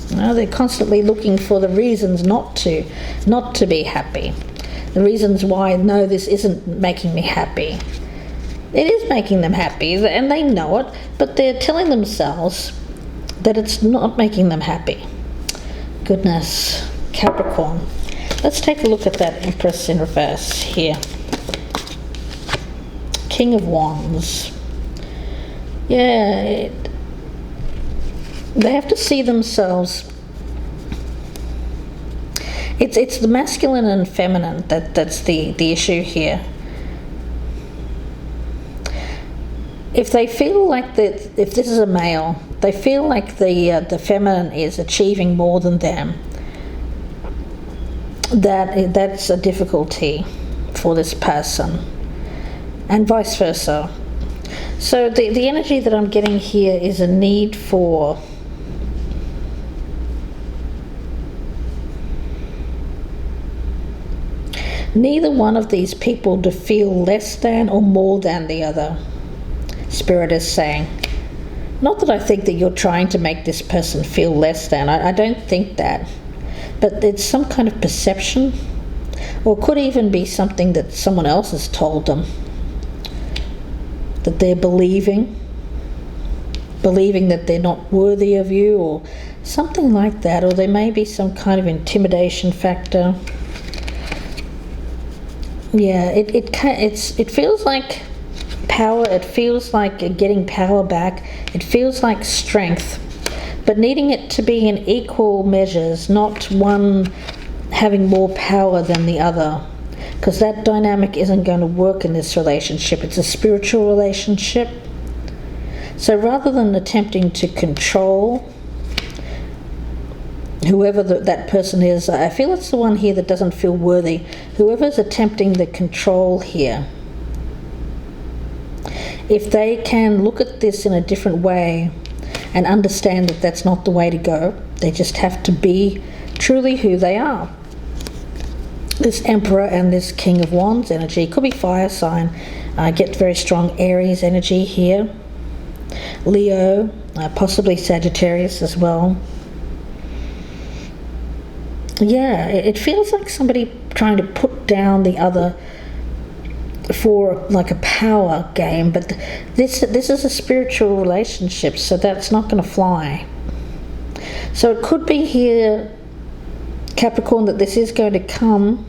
[SPEAKER 1] They're constantly looking for the reasons not to be happy. The reasons why, no, this isn't making me happy. It is making them happy, and they know it, but they're telling themselves that it's not making them happy. Goodness, Capricorn. Let's take a look at that Empress in reverse here. King of Wands. Yeah, they have to see themselves. It's the masculine and feminine that's the issue here. If they feel like that, if this is a male, they feel like the feminine is achieving more than them, that's a difficulty for this person, and vice versa. So the energy that I'm getting here is a need for neither one of these people to feel less than or more than the other. Spirit is saying, not that I think that you're trying to make this person feel less than, I don't think that, but it's some kind of perception, or could even be something that someone else has told them, that they're believing that they're not worthy of you, or something like that, or there may be some kind of intimidation factor. Yeah, it feels like power, it feels like getting power back, it feels like strength, but needing it to be in equal measures, not one having more power than the other, because that dynamic isn't going to work in this relationship. It's a spiritual relationship. So rather than attempting to control whoever that person is, I feel it's the one here that doesn't feel worthy. Whoever's attempting the control here, if they can look at this in a different way and understand that that's not the way to go, they just have to be truly who they are. This Emperor and this King of Wands energy could be fire sign. Get very strong Aries energy here. Leo, possibly Sagittarius as well. Yeah, it feels like somebody trying to put down the other for like a power game, but this is a spiritual relationship, so that's not going to fly. So it could be here, Capricorn, that this is going to come.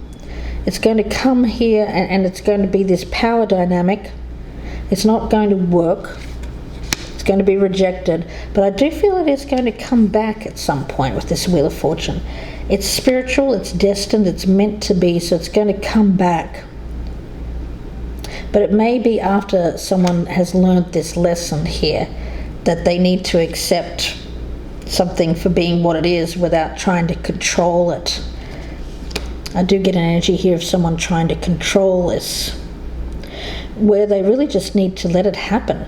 [SPEAKER 1] It's going to come here, and it's going to be this power dynamic. It's not going to work. It's going to be rejected, but I do feel it is going to come back at some point with this Wheel of Fortune. It's spiritual, it's destined, it's meant to be, so it's going to come back. But it may be after someone has learned this lesson here, that they need to accept something for being what it is without trying to control it. I do get an energy here of someone trying to control this, where they really just need to let it happen.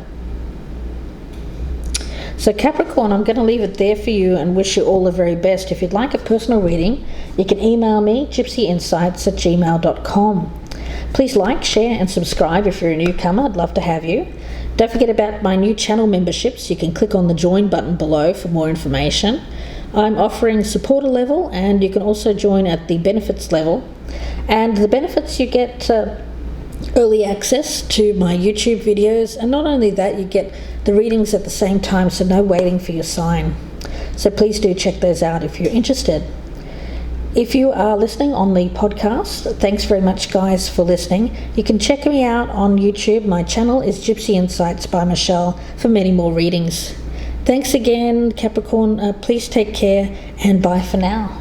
[SPEAKER 1] So Capricorn, I'm going to leave it there for you and wish you all the very best. If you'd like a personal reading, you can email me, gypsyinsights@gmail.com. Please like, share and subscribe if you're a newcomer. I'd love to have you. Don't forget about my new channel memberships. You can click on the join button below for more information. I'm offering supporter level, and you can also join at the benefits level. And the benefits, you get early access to my YouTube videos, and not only that, you get the readings at the same time, so no waiting for your sign. So please do check those out if you're interested. If you are listening on the podcast, thanks very much guys for listening. You can check me out on YouTube. My channel is Gypsy Insights by Michelle for many more readings. Thanks again, Capricorn. Please take care, and bye for now.